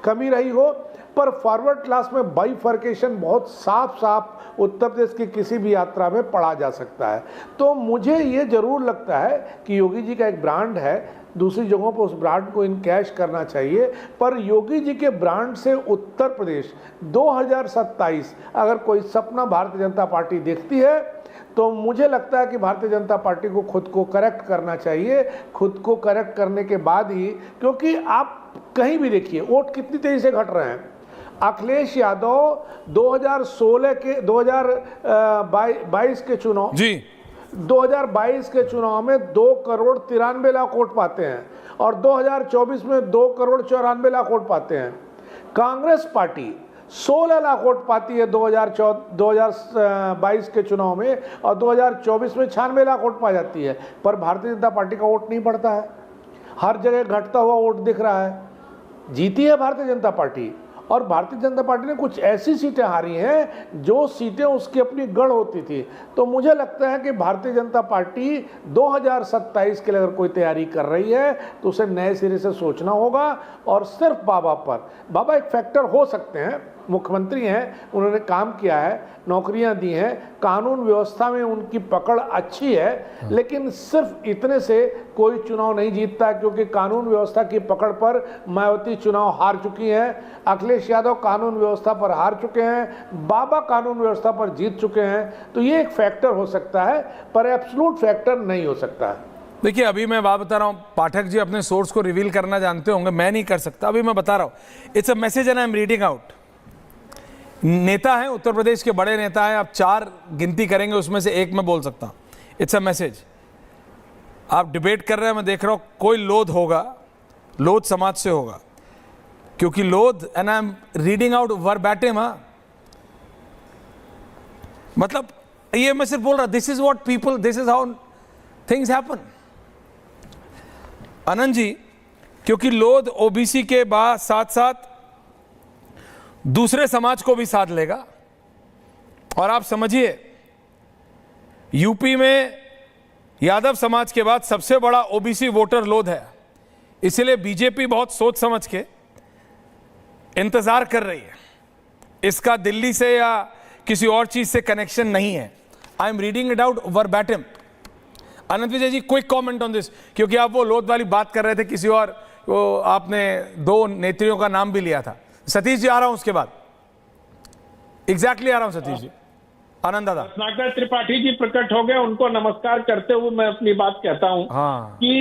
कमी रही हो, पर फॉरवर्ड क्लास में बाइफर्केशन बहुत साफ उत्तर प्रदेश की किसी भी यात्रा में पढ़ा जा सकता है। तो मुझे ये जरूर लगता है कि योगी जी का एक ब्रांड है, दूसरी जगहों पर उस ब्रांड को इनकैश करना चाहिए, पर योगी जी के ब्रांड से उत्तर प्रदेश 2027 अगर कोई सपना भारतीय जनता पार्टी देखती है तो मुझे लगता है कि भारतीय जनता पार्टी को खुद को करेक्ट करना चाहिए। खुद को करेक्ट करने के बाद ही, क्योंकि आप कहीं भी देखिए वोट कितनी तेजी से घट रहे हैं। अखिलेश यादव 2022 के चुनाव जी 2022 के चुनाव में 2,93,00,000 वोट पाते हैं और 2024 में 2,94,00,000 वोट पाते हैं। कांग्रेस पार्टी 16 लाख वोट पाती है 2022 के चुनाव में और 2024 में 96 लाख वोट पा जाती है, पर भारतीय जनता पार्टी का वोट नहीं बढ़ता है। हर जगह घटता हुआ वोट दिख रहा है। जीती है भारतीय जनता पार्टी और भारतीय जनता पार्टी ने कुछ ऐसी सीटें हारी हैं जो सीटें उसकी अपनी गढ़ होती थी। तो मुझे लगता है कि भारतीय जनता पार्टी 2027 के लिए अगर कोई तैयारी कर रही है तो उसे नए सिरे से सोचना होगा और सिर्फ बाबा एक फैक्टर हो सकते हैं, मुख्यमंत्री हैं, उन्होंने काम किया है, नौकरियां दी हैं, कानून व्यवस्था में उनकी पकड़ अच्छी है, लेकिन सिर्फ इतने से कोई चुनाव नहीं जीतता, क्योंकि कानून व्यवस्था की पकड़ पर मायावती चुनाव हार चुकी हैं, अखिलेश यादव कानून व्यवस्था पर हार चुके हैं, बाबा कानून व्यवस्था पर जीत चुके हैं। तो ये एक फैक्टर हो सकता है, पर एब्सोल्यूट फैक्टर नहीं हो सकता है। देखिए, अभी मैं बात बता रहा हूँ, पाठक जी अपने सोर्स को रिवील करना जानते होंगे, मैं नहीं कर सकता, अभी मैं बता रहा हूँ। It's a message and I am reading out. नेता है उत्तर प्रदेश के, बड़े नेता है, आप 4 गिनती करेंगे, उसमें से एक मैं बोल सकता हूं। It's a message. आप डिबेट कर रहे हैं, मैं देख रहा हूं कोई लोध होगा, लोध समाज से होगा, क्योंकि लोध, and I am reading out verbatim, मतलब ये मैं सिर्फ बोल रहा, this is what people, this is how things happen. Anand ji, क्योंकि लोध ओबीसी के बाद साथ साथ दूसरे समाज को भी साथ लेगा, और आप समझिए यूपी में यादव समाज के बाद सबसे बड़ा ओबीसी वोटर लोध है, इसलिए बीजेपी बहुत सोच समझ के इंतजार कर रही है। इसका दिल्ली से या किसी और चीज से कनेक्शन नहीं है। I am reading it out verbatim. Anant Vijay ji, quick comment on this, क्योंकि आप वो लोध वाली बात कर रहे थे, किसी और वो आपने दो नेत्रियों का नाम भी लिया था। सतीश जी आ रहा हूं उसके बाद, एग्जैक्टली आ रहा हूं सतीश जी। आनंद दादा, रत्नाकर त्रिपाठी जी प्रकट हो गए, उनको नमस्कार करते हुए मैं अपनी बात कहता हूं कि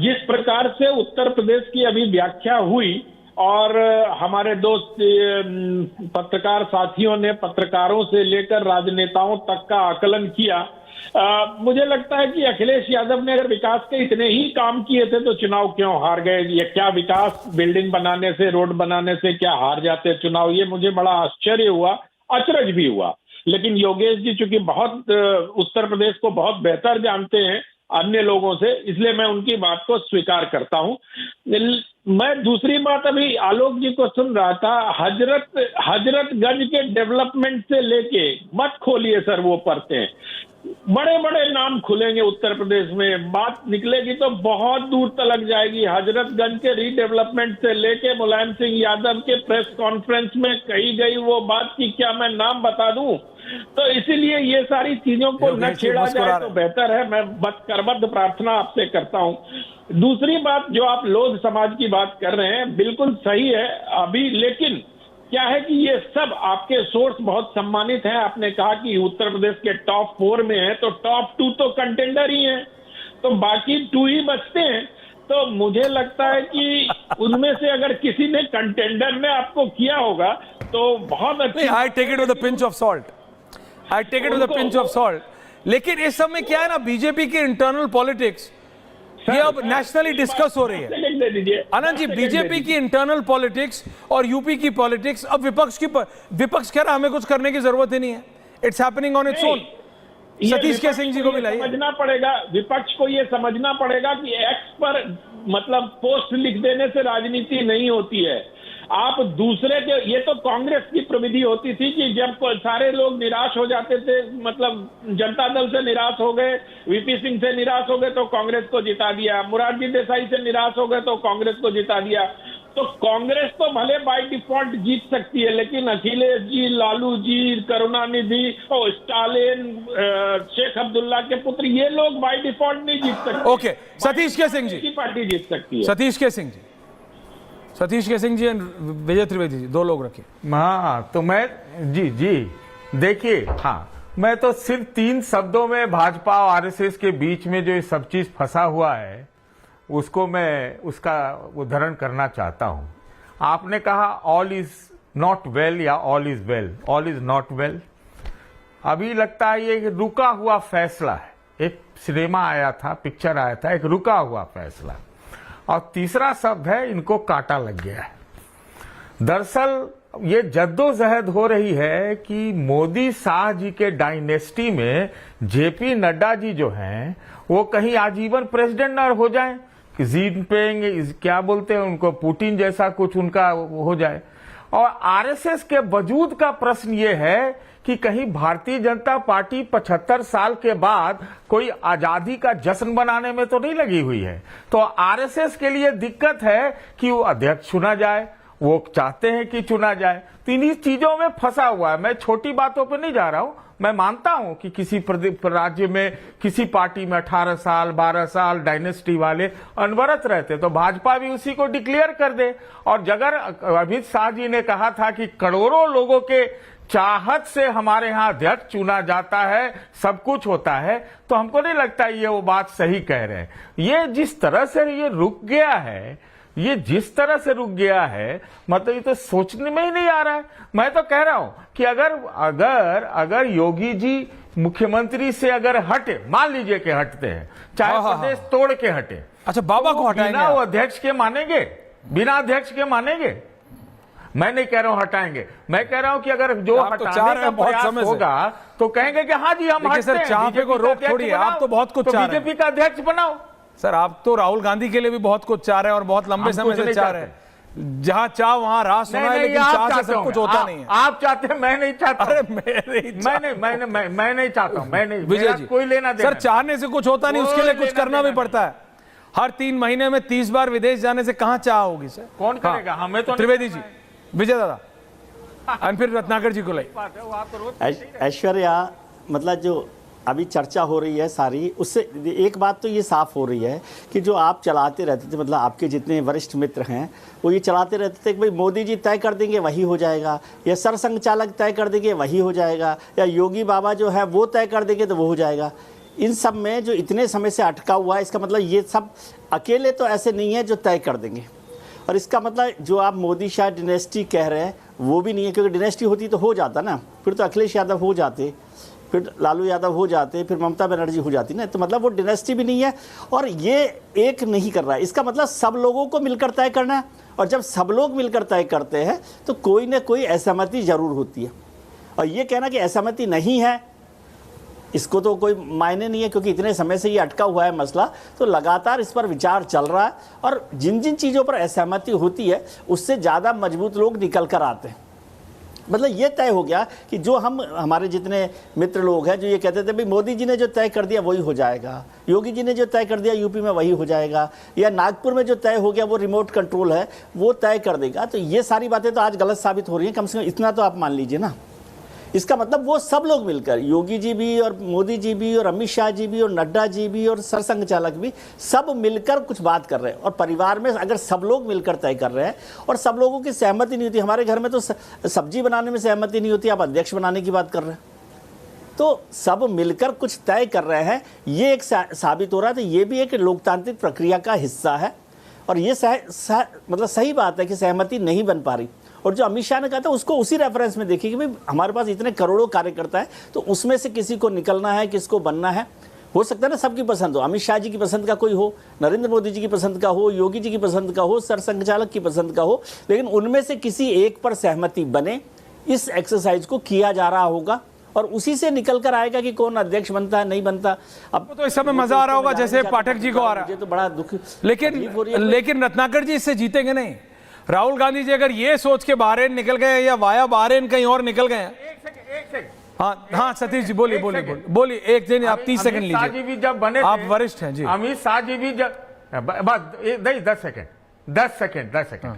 जिस प्रकार से उत्तर प्रदेश की अभी व्याख्या हुई और हमारे दोस्त पत्रकार साथियों ने पत्रकारों से लेकर राजनेताओं तक का आकलन किया, मुझे लगता है कि अखिलेश यादव ने अगर विकास के इतने ही काम किए थे तो चुनाव क्यों हार गए? ये क्या विकास बिल्डिंग बनाने से, रोड बनाने से क्या हार जाते चुनाव? ये मुझे बड़ा आश्चर्य हुआ, अचरज भी हुआ। लेकिन योगेश जी चूंकि बहुत उत्तर प्रदेश को बहुत बेहतर जानते हैं अन्य लोगों से, इसलिए मैं उनकी बात को स्वीकार करता हूं। मैं दूसरी बात अभी आलोक जी को सुन रहा था, हजरतगंज के डेवलपमेंट से लेके मत खोलिए सर वो पढ़ते, बड़े बड़े नाम खुलेंगे उत्तर प्रदेश में, बात निकलेगी तो बहुत दूर तक जाएगी। हजरतगंज के रीडेवलपमेंट से लेके मुलायम सिंह यादव के प्रेस कॉन्फ्रेंस में कही गई वो बात की क्या मैं नाम बता दूं? तो इसीलिए ये सारी चीजों को न छेड़ा जाए तो बेहतर है। मैं करबद्ध प्रार्थना आपसे करता हूं। दूसरी बात, जो आप लोध समाज की बात कर रहे हैं, बिल्कुल सही है अभी, लेकिन क्या है कि ये सब आपके सोर्स बहुत सम्मानित हैं। आपने कहा कि उत्तर प्रदेश के टॉप 4 में है, तो टॉप 2 तो कंटेंडर ही हैं, तो बाकी 2 ही बचते हैं। तो मुझे लगता है कि उनमें से अगर किसी ने कंटेंडर में आपको किया होगा तो बहुत अच्छा। I take it with a pinch of salt, I take it with a pinch of salt. लेकिन इस समय क्या है ना, बीजेपी की इंटरनल पॉलिटिक्स ये अब नेशनली डिस्कस हो रही है। आनंद जी, बीजेपी की इंटरनल पॉलिटिक्स और यूपी की पॉलिटिक्स, अब विपक्ष कह रहा हमें कुछ करने की जरूरत ही नहीं है, it's happening on its own. Satish के सिंह जी को मिलाइए। समझना पड़ेगा, विपक्ष को यह समझना पड़ेगा कि एक्स पर मतलब पोस्ट लिख देने से राजनीति नहीं होती है। आप दूसरे के, ये तो कांग्रेस की प्रविधि होती थी कि जब सारे लोग निराश हो जाते थे, मतलब जनता दल से निराश हो गए, वीपी सिंह से निराश हो गए तो कांग्रेस को जिता दिया, मोरारजी देसाई से निराश हो गए तो कांग्रेस को जिता दिया। तो कांग्रेस तो भले बाय डिफॉल्ट जीत सकती है, लेकिन अखिलेश जी, लालू जी, करुणानिधि और स्टालिन, शेख अब्दुल्ला के पुत्र, ये लोग बाय डिफॉल्ट नहीं जीत सकते। ओके, सतीश के सिंह जी, पार्टी जीत सकती है। सतीश के सिंह जी एंड विजय त्रिवेदी जी, 2 लोग रखे। हाँ, तो मैं जी देखिए, हाँ, मैं तो सिर्फ 3 शब्दों में भाजपा और आरएसएस के बीच में जो ये सब चीज फंसा हुआ है उसको मैं उसका उदाहरण करना चाहता हूं। आपने कहा ऑल इज नॉट वेल या all is well, all is not well. अभी लगता है ये रुका हुआ फैसला है। एक सिनेमा आया था, पिक्चर आया था, एक रुका हुआ फैसला। और तीसरा शब्द है इनको कांटा लग गया है। दरअसल ये जद्दोजहद हो रही है कि मोदी शाह जी के डायनेस्टी में जेपी नड्डा जी जो हैं वो कहीं आजीवन प्रेसिडेंट न हो जाएं, कि जिनपिंग क्या बोलते हैं उनको, पुतिन जैसा कुछ उनका हो जाए। और आरएसएस के वजूद का प्रश्न ये है कि कहीं भारतीय जनता पार्टी 75 साल के बाद कोई आजादी का जश्न बनाने में तो नहीं लगी हुई है। तो आरएसएस के लिए दिक्कत है कि वो अध्यक्ष चुना जाए, वो चाहते हैं कि चुना जाए। तो इन्हीं चीजों में फंसा हुआ है। मैं छोटी बातों पर नहीं जा रहा हूं। मैं मानता हूं कि किसी राज्य में, किसी पार्टी में 18 साल 12 साल डायनेस्टी वाले अनवरत रहते, तो भाजपा भी उसी को डिक्लेयर कर दे। और अगर अमित शाह जी ने कहा था कि करोड़ों लोगों के चाहत से हमारे यहाँ अध्यक्ष चुना जाता है, सब कुछ होता है, तो हमको नहीं लगता ये वो बात सही कह रहे हैं। ये जिस तरह से ये रुक गया है, ये जिस तरह से रुक गया है, मतलब ये तो सोचने में ही नहीं आ रहा है। मैं तो कह रहा हूं कि अगर योगी जी मुख्यमंत्री से अगर हटे, मान लीजिए कि हटते हैं, चाहे प्रदेश तोड़ के हटे, अच्छा बाबा को हटाएंगे, बिना वो अध्यक्ष के मानेंगे? बिना अध्यक्ष के मानेंगे? मैं नहीं कह रहा हूं हटाएंगे, मैं कह रहा हूं कि अगर जो आप तो चाह हटाने रहे का हैं बहुत प्रयास समय से। होगा तो कहेंगे कि हाँ जी हम देखिए हटते सर, हैं, चाह पे को बीजेपी का रोक अध्यक्ष थोड़ी है, आप बनाओ, तो बहुत कुछ चाह रहे हैं। बीजेपी का अध्यक्ष बनाओ। सर आप तो राहुल गांधी के लिए भी बहुत कुछ चाह रहे हैं और बहुत लंबे हम समय कुछ से नहीं चाह रहे हैं। जहां चाह वहां राह सुना है, लेकिन आप चाह से चाहते सब कुछ होंगे। होता नहीं है। आप चाहते हैं, मैं नहीं चाहता। अरे मैं नहीं चाहता हूं, मैं नहीं, विजय मेरा जी, कोई लेना देना सर चाहने से कुछ होता नहीं, उसके लिए कोई कुछ लेना करना भी देना पड़ता है। हर 3 महीने में 30 बार विदेश जाने से कहां चाह होगी सर? कौन करेगा? हमें तो नहीं त्रिवेदी जी, करना है। विजय दादा, और फिर रत्नाकर जी को लाई। बात है, वो आप तो रोज ऐश्वर्या, मतलब जो अभी चर्चा हो रही है सारी, उससे एक बात तो ये साफ हो रही है कि जो आप चलाते रहते थे, मतलब आपके जितने वरिष्ठ मित्र हैं वो ये चलाते रहते थे कि भाई मोदी जी तय कर देंगे वही हो जाएगा, या सरसंघचालक तय कर देंगे वही हो जाएगा, या योगी बाबा जो है वो तय कर देंगे तो वो हो जाएगा। इन सब में जो इतने समय से अटका हुआ है, इसका मतलब ये सब अकेले तो ऐसे नहीं है जो तय कर देंगे। और इसका मतलब जो आप मोदी शाह डिनेस्टी कह रहे हैं वो भी नहीं है, क्योंकि डिनेस्टी होती तो हो जाता ना, फिर तो अखिलेश यादव हो जाते, फिर लालू यादव हो जाते, फिर ममता बनर्जी हो जाती ना, तो मतलब वो डिनेस्टी भी नहीं है। और ये एक नहीं कर रहा है, इसका मतलब सब लोगों को मिलकर तय करना है, और जब सब लोग मिलकर तय करते हैं तो कोई ना कोई असहमति जरूर होती है। और ये कहना कि असहमति नहीं है, इसको तो कोई मायने नहीं है, क्योंकि इतने समय से ये अटका हुआ है मसला, तो लगातार इस पर विचार चल रहा है, और जिन जिन चीज़ों पर असहमति होती है उससे ज़्यादा मजबूत लोग निकल कर आते हैं। मतलब ये तय हो गया कि जो हमारे जितने मित्र लोग हैं जो ये कहते थे भाई मोदी जी ने जो तय कर दिया वही हो जाएगा, योगी जी ने जो तय कर दिया यूपी में वही हो जाएगा, या नागपुर में जो तय हो गया वो रिमोट कंट्रोल है वो तय कर देगा, तो ये सारी बातें तो आज गलत साबित हो रही हैं। कम से कम इतना तो आप मान लीजिए ना। इसका मतलब वो सब लोग मिलकर, योगी जी भी और मोदी जी भी और अमित शाह जी भी और नड्डा जी भी और सरसंघ चालक भी, सब मिलकर कुछ बात कर रहे हैं। और परिवार में अगर सब लोग मिलकर तय कर रहे हैं और सब लोगों की सहमति नहीं होती, हमारे घर में तो सब्जी बनाने में सहमति नहीं होती, आप अध्यक्ष बनाने की बात कर रहे हैं, तो सब मिलकर कुछ तय कर रहे हैं, ये एक साबित हो रहा है। तो ये भी एक लोकतांत्रिक प्रक्रिया का हिस्सा है, और ये मतलब सही बात है कि सहमति नहीं बन पा रही। और जो अमित शाह ने कहा था उसको उसी रेफरेंस में देखिए कि भाई हमारे पास इतने करोड़ों कार्यकर्ता है, तो उसमें से किसी को निकलना है, किसको बनना है। हो सकता है ना सबकी पसंद हो, अमित शाह जी की पसंद का कोई हो, नरेंद्र मोदी जी की पसंद का हो, योगी जी की पसंद का हो, सरसंघचालक की पसंद का हो, लेकिन उनमें से किसी एक पर सहमति बने, इस एक्सरसाइज को किया जा रहा होगा, और उसी से निकल कर आएगा कि कौन अध्यक्ष बनता है नहीं बनता। अब तो इस समय मजा आ रहा होगा जैसे पाठक जी को आ रहा है, मुझे तो बड़ा दुख, लेकिन रत्नाकर जी इससे जीतेंगे नहीं। राहुल गांधी जी अगर ये सोच के बहरेन निकल गए या वाया बहरेन कहीं और निकल गए। एक सेकंड हाँ सतीश जी बोलिए एक दिन आप 30 सेकंड लीजिए। अमित शाह जी भी जब बने आप थे, वरिष्ठ हैं जी। अमित शाह जी भी जब नहीं 10 सेकंड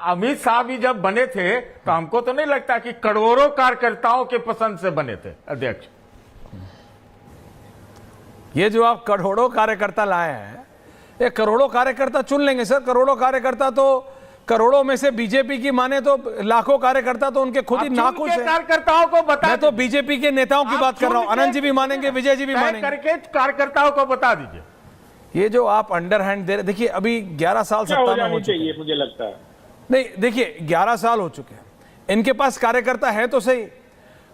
अमित शाह भी जब बने थे तो हमको तो नहीं लगता कि करोड़ों कार्यकर्ताओं के पसंद से बने थे अध्यक्ष। ये जो आप करोड़ों कार्यकर्ता लाए हैं, ये करोड़ों कार्यकर्ता चुन लेंगे सर। करोड़ों कार्यकर्ता तो करोड़ों में से बीजेपी की माने तो लाखों कार्यकर्ता तो उनके खुद ही नाखुश हैं। कार्यकर्ताओं को बता, मैं तो बीजेपी के नेताओं की बात कर रहा हूं। अनंत जी भी मानेंगे, विजय जी भी मानेंगे, करके कार्यकर्ताओं को बता दीजिए। ये जो आप अंडर हैंड दे रहे, देखिए अभी 11 साल सत्ता में हो चुके हैं, मुझे लगता है नहीं देखिए 11 साल हो चुके हैं, इनके पास कार्यकर्ता है तो सही।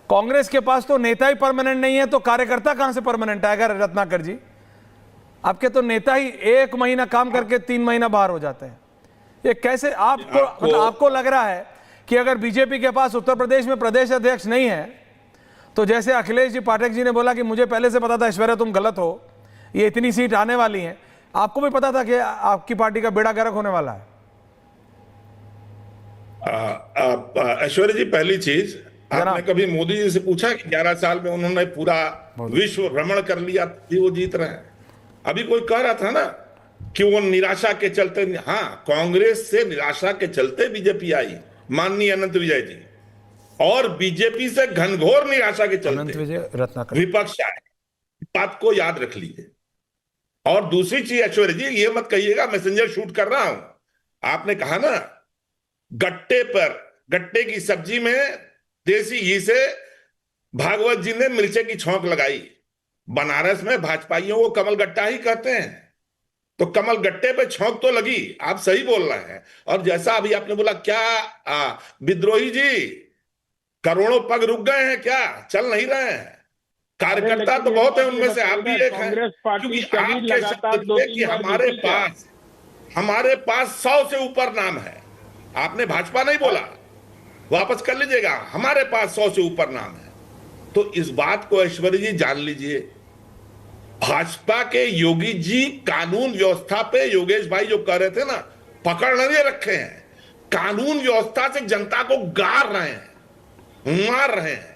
कांग्रेस के पास तो नेता ही परमानेंट नहीं है, तो कार्यकर्ता कहां से परमानेंट आएगा? रत्नाकर जी, आपके तो नेता ही 1 महीना काम करके 3 महीना बाहर हो जाते हैं। ये कैसे आपको लग रहा है कि अगर बीजेपी के पास उत्तर प्रदेश में प्रदेश अध्यक्ष नहीं है, तो जैसे अखिलेश जी पाठक जी ने बोला कि मुझे पहले से पता था ऐश्वर्या तुम गलत हो, ये इतनी सीट आने वाली है, आपको भी पता था कि आपकी पार्टी का बेड़ा गर्क होने वाला है? ऐश्वर्या जी, पहली चीज, आपने कभी मोदी जी से पूछा कि 11 साल में उन्होंने पूरा विश्व भ्रमण कर लिया कि वो जीत रहे हैं? अभी कोई कह रहा था ना कि वो निराशा के चलते, हाँ, कांग्रेस से निराशा के चलते बीजेपी आई, माननीय अनंत विजय जी, और बीजेपी से घनघोर निराशा के चलते विपक्ष आए। बात को याद रख लीजिए। और दूसरी चीज ऐश्वर्या जी, ये मत कहिएगा मैसेंजर शूट कर रहा हूं। आपने कहा ना गट्टे की सब्जी में देसी घी से भागवत जी ने मिर्चे की छौंक लगाई। बनारस में भाजपाइयों को कमल गट्टा ही कहते हैं, तो कमल गट्टे पे छौंक तो लगी, आप सही बोल रहे हैं। और जैसा अभी आपने बोला, क्या विद्रोही जी करोड़ों पग रुक गए हैं क्या, चल नहीं रहे हैं? कार्यकर्ता तो बहुत है, उनमें से आप भी एक हैं, क्योंकि आपके शब्द थे कि हमारे पास 100 से ऊपर नाम है। आपने भाजपा नहीं बोला, वापस कर लीजिएगा, हमारे पास 100 से ऊपर नाम है। तो इस बात को ऐश्वर्य जी जान लीजिए, भाजपा के योगी जी कानून व्यवस्था पे योगेश भाई जो कह रहे थे ना, पकड़ नहीं रखे हैं, कानून व्यवस्था से जनता को गार रहे हैं, मार रहे हैं।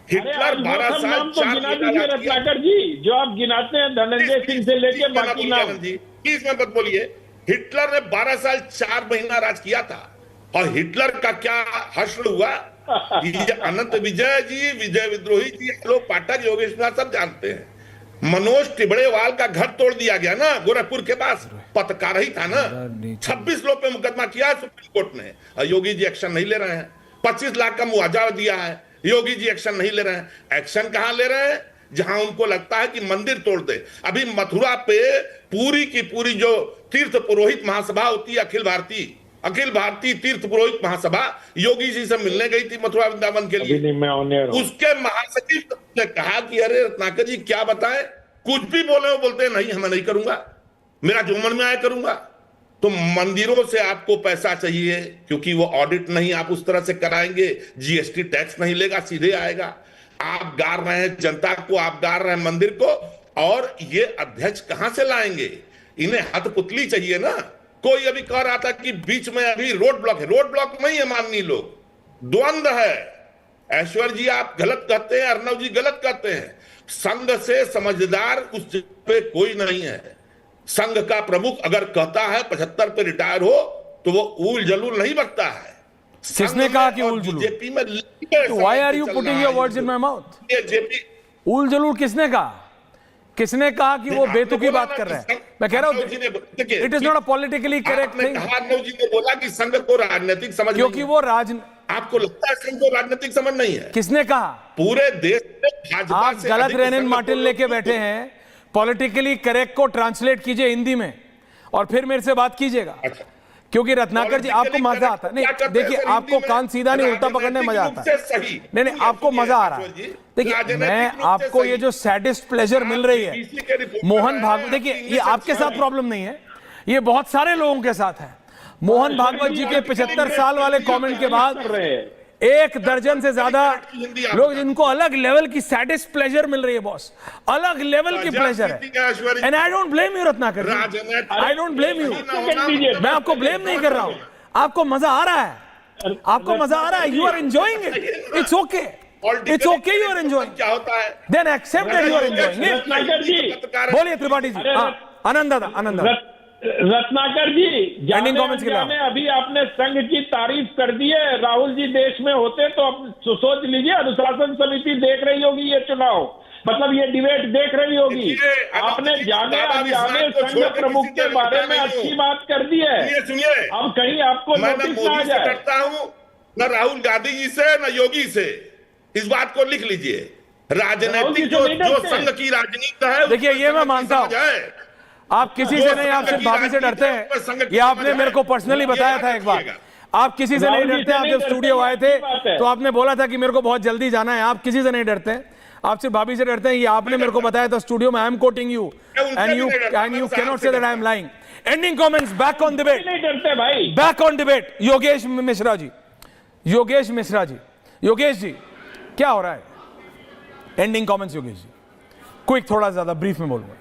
हिटलर 12 साल तो गिना दीजिए रत्नाकर जी, जो आप गिनाते हैं धनंजय सिंह से लेके बाकी नाम जी, प्लीज मत बोलिए। हिटलर ने 12 साल 4 महीना राज किया था, और हिटलर का क्या हश्र हुआ, ये अनंत विजय जी, विजय विद्रोही जी, आलोक पाठक, योगेश प्रसाद सब जानते हैं। मनोज टिबड़ेवाल का घर तोड़ दिया गया ना गोरखपुर के पास, पत्रकार ही था ना। 26 लोग पे मुकदमा किया सुप्रीम कोर्ट ने, और योगी जी एक्शन नहीं ले रहे हैं। 25 लाख का मुआवजा दिया है, योगी जी एक्शन नहीं ले रहे हैं। एक्शन कहां ले रहे हैं? जहां उनको लगता है कि मंदिर तोड़ दे। अभी मथुरा पे पूरी की पूरी जो तीर्थ पुरोहित महासभा होती है, अखिल भारतीय तीर्थ पुरोहित महासभा, योगी जी से मिलने गई थी मथुरा वृंदावन के लिए। उसके महासचिव ने कहा कि अरे रत्नाकर जी क्या बताएं, कुछ भी बोले वो बोलते हैं नहीं, मैं नहीं करूंगा, मेरा जो मन में आया करूंगा। तो मंदिरों से आपको पैसा चाहिए, क्योंकि वो ऑडिट नहीं आप उस तरह से कराएंगे, जीएसटी टैक्स नहीं लेगा, सीधे आएगा। आप गार रहे हैं जनता को, आप गार रहे हैं मंदिर को, और ये अध्यक्ष कहां से लाएंगे? इन्हें हथपुतली चाहिए ना। कोई अभी कह रहा था कि बीच में अभी रोड ब्लॉक है, रोड ब्लॉक नहीं है माननीय लोग, द्वंद्व है। ऐश्वर्य जी आप गलत कहते हैं, अर्नव जी गलत कहते हैं। संघ से समझदार उस जगह पे कोई नहीं है। संघ का प्रमुख अगर कहता है 75 पे रिटायर हो, तो वो ऊल जलूल नहीं बकता है। किसने कहा कि ऊल जलूल? बीजेपी में why are you putting your words in my mouth? JP ऊल जलूल किसने कहा? किसने कहा कि वो बेतुकी बात कर रहे हैं? मैं कह रहा हूं it is not a politically correct thing. Arnav ji ने बोला कि संघ को राजनीतिक समझ, क्योंकि वो आपको लगता है संघ को राजनीतिक समझ नहीं है? किसने कहा? पूरे देश में भाजपा आप से गलत अधिक रेनिन संघ मार्टिन को लेके बैठे हैं। पॉलिटिकली करेक्ट को ट्रांसलेट कीजिए हिंदी में और फिर मेरे से बात कीजिएगा। अच्छा। क्योंकि रत्नाकर जी आपको मजा आता है। नहीं देखिए, आपको कान सीधा नहीं उल्टा पकड़ने में मजा आता है। नहीं, आपको मजा आ रहा है। देखिए, मैं आपको ये जो सैडिस्ट प्लेजर मिल रही है मोहन भागवत, देखिए ये आपके साथ प्रॉब्लम नहीं है, ये बहुत सारे लोगों के साथ है। मोहन भागवत जी के 75 साल वाले कमेंट के बाद 1 दर्जन से ज्यादा लोग जिनको अलग लेवल की सैडिस्ट प्लेजर मिल रही है बॉस, अलग लेवल की प्लेजर है। And I don't blame you Ratnakar, I don't blame you. मैं आपको ब्लेम नहीं कर रहा हूं, आपको मजा आ रहा है, आपको मजा आ रहा है, you are enjoying it, it's okay, it's okay, you are enjoying, क्या होता है then accept that you are enjoying it. बोलिए त्रिपाठी जी। आनंद दादा, आनंद दादा। रत्नाकर जी, जाने अभी आपने संघ की तारीफ कर दी है। राहुल जी देश में होते तो अब सोच लीजिए, अनुशासन समिति देख रही होगी ये चुनाव, मतलब ये डिबेट देख रही होगी। आपने जाने अनजाने संघ प्रमुख के बारे में अच्छी बात कर दी है। सुनिए, अब कहीं आपको नोटिस ना आ जाए। डरता हूं न राहुल गांधी जी से न योगी से, इस बात को लिख लीजिए। राजनीतिक जो संघ की राजनीति है, देखिए ये मैं मानता हूं, आप किसी से नहीं, आप सिर्फ भाभी से डरते हैं। ये आपने मेरे को पर्सनली बताया था एक बार, आप किसी से नहीं डरते। आप जब स्टूडियो आए थे तो आपने बोला था कि मेरे को बहुत जल्दी जाना है। आप किसी से नहीं डरते, आप सिर्फ भाभी से डरते हैं। ये आपने मेरे को बताया था स्टूडियो में। I am quoting you and you can not say that I am lying. Ending comments, back on debate, नहीं डरते भाई, back on debate. Yogesh Mishra ji, Yogesh Mishra ji, Yogesh ji क्या हो रहा है? Ending comments Yogesh ji, quick, थोड़ा ज्यादा ब्रीफ में बोलूंगा।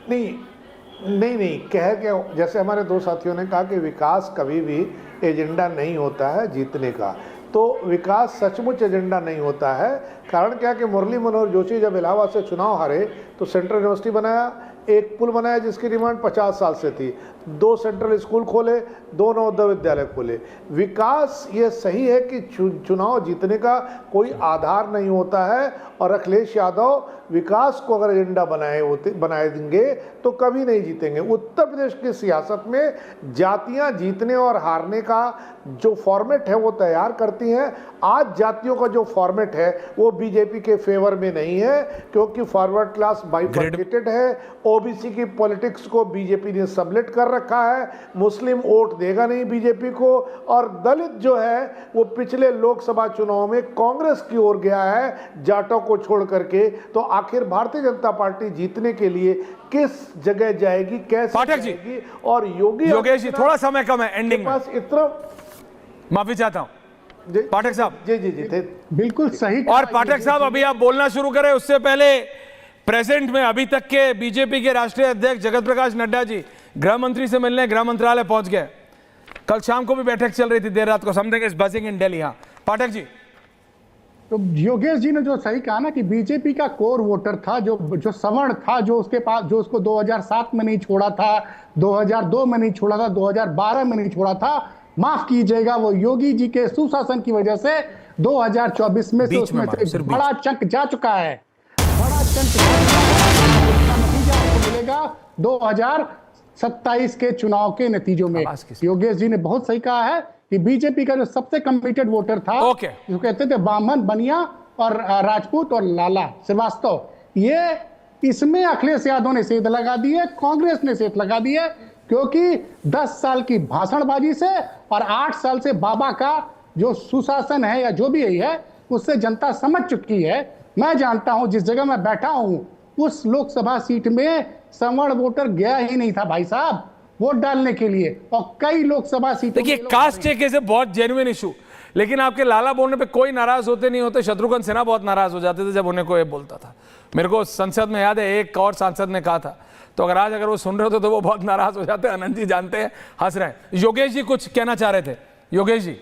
नहीं कह के, जैसे हमारे 2 साथियों ने कहा कि विकास कभी भी एजेंडा नहीं होता है जीतने का, तो विकास सचमुच एजेंडा नहीं होता है। कारण क्या कि मुरली मनोहर जोशी जब इलाहाबाद से चुनाव हारे तो सेंट्रल यूनिवर्सिटी बनाया, एक पुल बनाया जिसकी डिमांड 50 साल से थी, 2 सेंट्रल स्कूल खोले, 2 नवोदय विद्यालय खोले। विकास ये सही है कि चुनाव जीतने का कोई आधार नहीं होता है, और अखिलेश यादव विकास को अगर एजेंडा बनाए देंगे तो कभी नहीं जीतेंगे। उत्तर प्रदेश की सियासत में जातियां जीतने और हारने का जो फॉर्मेट है वो तैयार करती हैं। आज जातियों का जो फॉर्मेट है वो बीजेपी के फेवर में नहीं है, क्योंकि फॉरवर्ड क्लास बाइफर्केटेड है। ओबीसी की पॉलिटिक्स को बीजेपी ने सबलेट कर रखा है, मुस्लिम वोट देगा नहीं बीजेपी को, और दलित जो है वो पिछले लोकसभा चुनाव में कांग्रेस की ओर गया है जाटों को छोड़ करके। तो आखिर भारतीय जनता पार्टी जीतने के लिए किस जगह जाएगी, कैसे पाठक जी जाएगी? और योगेश जी, थोड़ा समय कम है एंडिंग में, पास इतना माफी चाहता हूं पाठक साहब। जी जी जी थे बिल्कुल सही कहा और पाठक साहब अभी आप बोलना शुरू करें उससे पहले प्रेजेंट में अभी तक के बीजेपी के राष्ट्रीय अध्यक्ष जगत प्रकाश नड्डा जी गृह मंत्री से मिलने गृह मंत्रालय पहुंच गए। कल शाम को भी बैठक चल रही थी देर रात को, समथिंग इज बजिंग इन दिल्ली। हाँ पाठक जी। तो योगेश जी ने जो सही कहा ना कि बीजेपी का कोर वोटर था, जो सवर्ण था, जो उसके पास, जो उसको 2007 में नहीं छोड़ा था, 2002 में नहीं छोड़ा था, 2012 में नहीं छोड़ा था, माफ कीजिएगा वो योगी जी के सुशासन की वजह से 2024 में से उसमें से बड़ा चंक जा चुका है, बड़ा चंक नतीजा आपको मिलेगा 2027 के चुनाव के नतीजों में। योगेश जी ने बहुत सही कहा है कि बीजेपी का जो सबसे कमिटेड वोटर था, जो कहते थे बामन, बनिया और राजपूत और लाला श्रीवास्तव, ये इसमें अखिलेश यादव ने सेध लगा दी है, कांग्रेस ने सेध लगा दी है, क्योंकि 10 साल की भाषणबाजी से और 8 साल से बाबा का जो सुशासन है या जो भी है उससे जनता समझ चुकी है। मैं जानता हूं जिस जगह मैं बैठा हूं उस लोकसभा सीट में सवर्ण वोटर गया ही नहीं था भाई साहब वोट डालने के लिए, और कई लोकसभा सीटों देखिए कास्ट एक ऐसे बहुत जेन्युइन इशू, लेकिन आपके लाला बोलने पे कोई नाराज होते नहीं होते। शत्रुघ्न सिन्हा बहुत नाराज हो जाते थे जब उन्हें कोई बोलता था। मेरे को संसद में याद है एक और सांसद ने कहा था, तो अगर वो सुन रहे होते तो वो बहुत नाराज हो जाते हैं। आनंद जी जानते हैं, हंस रहे हैं। योगेश जी कुछ कहना चाह रहे थे। योगेश जी।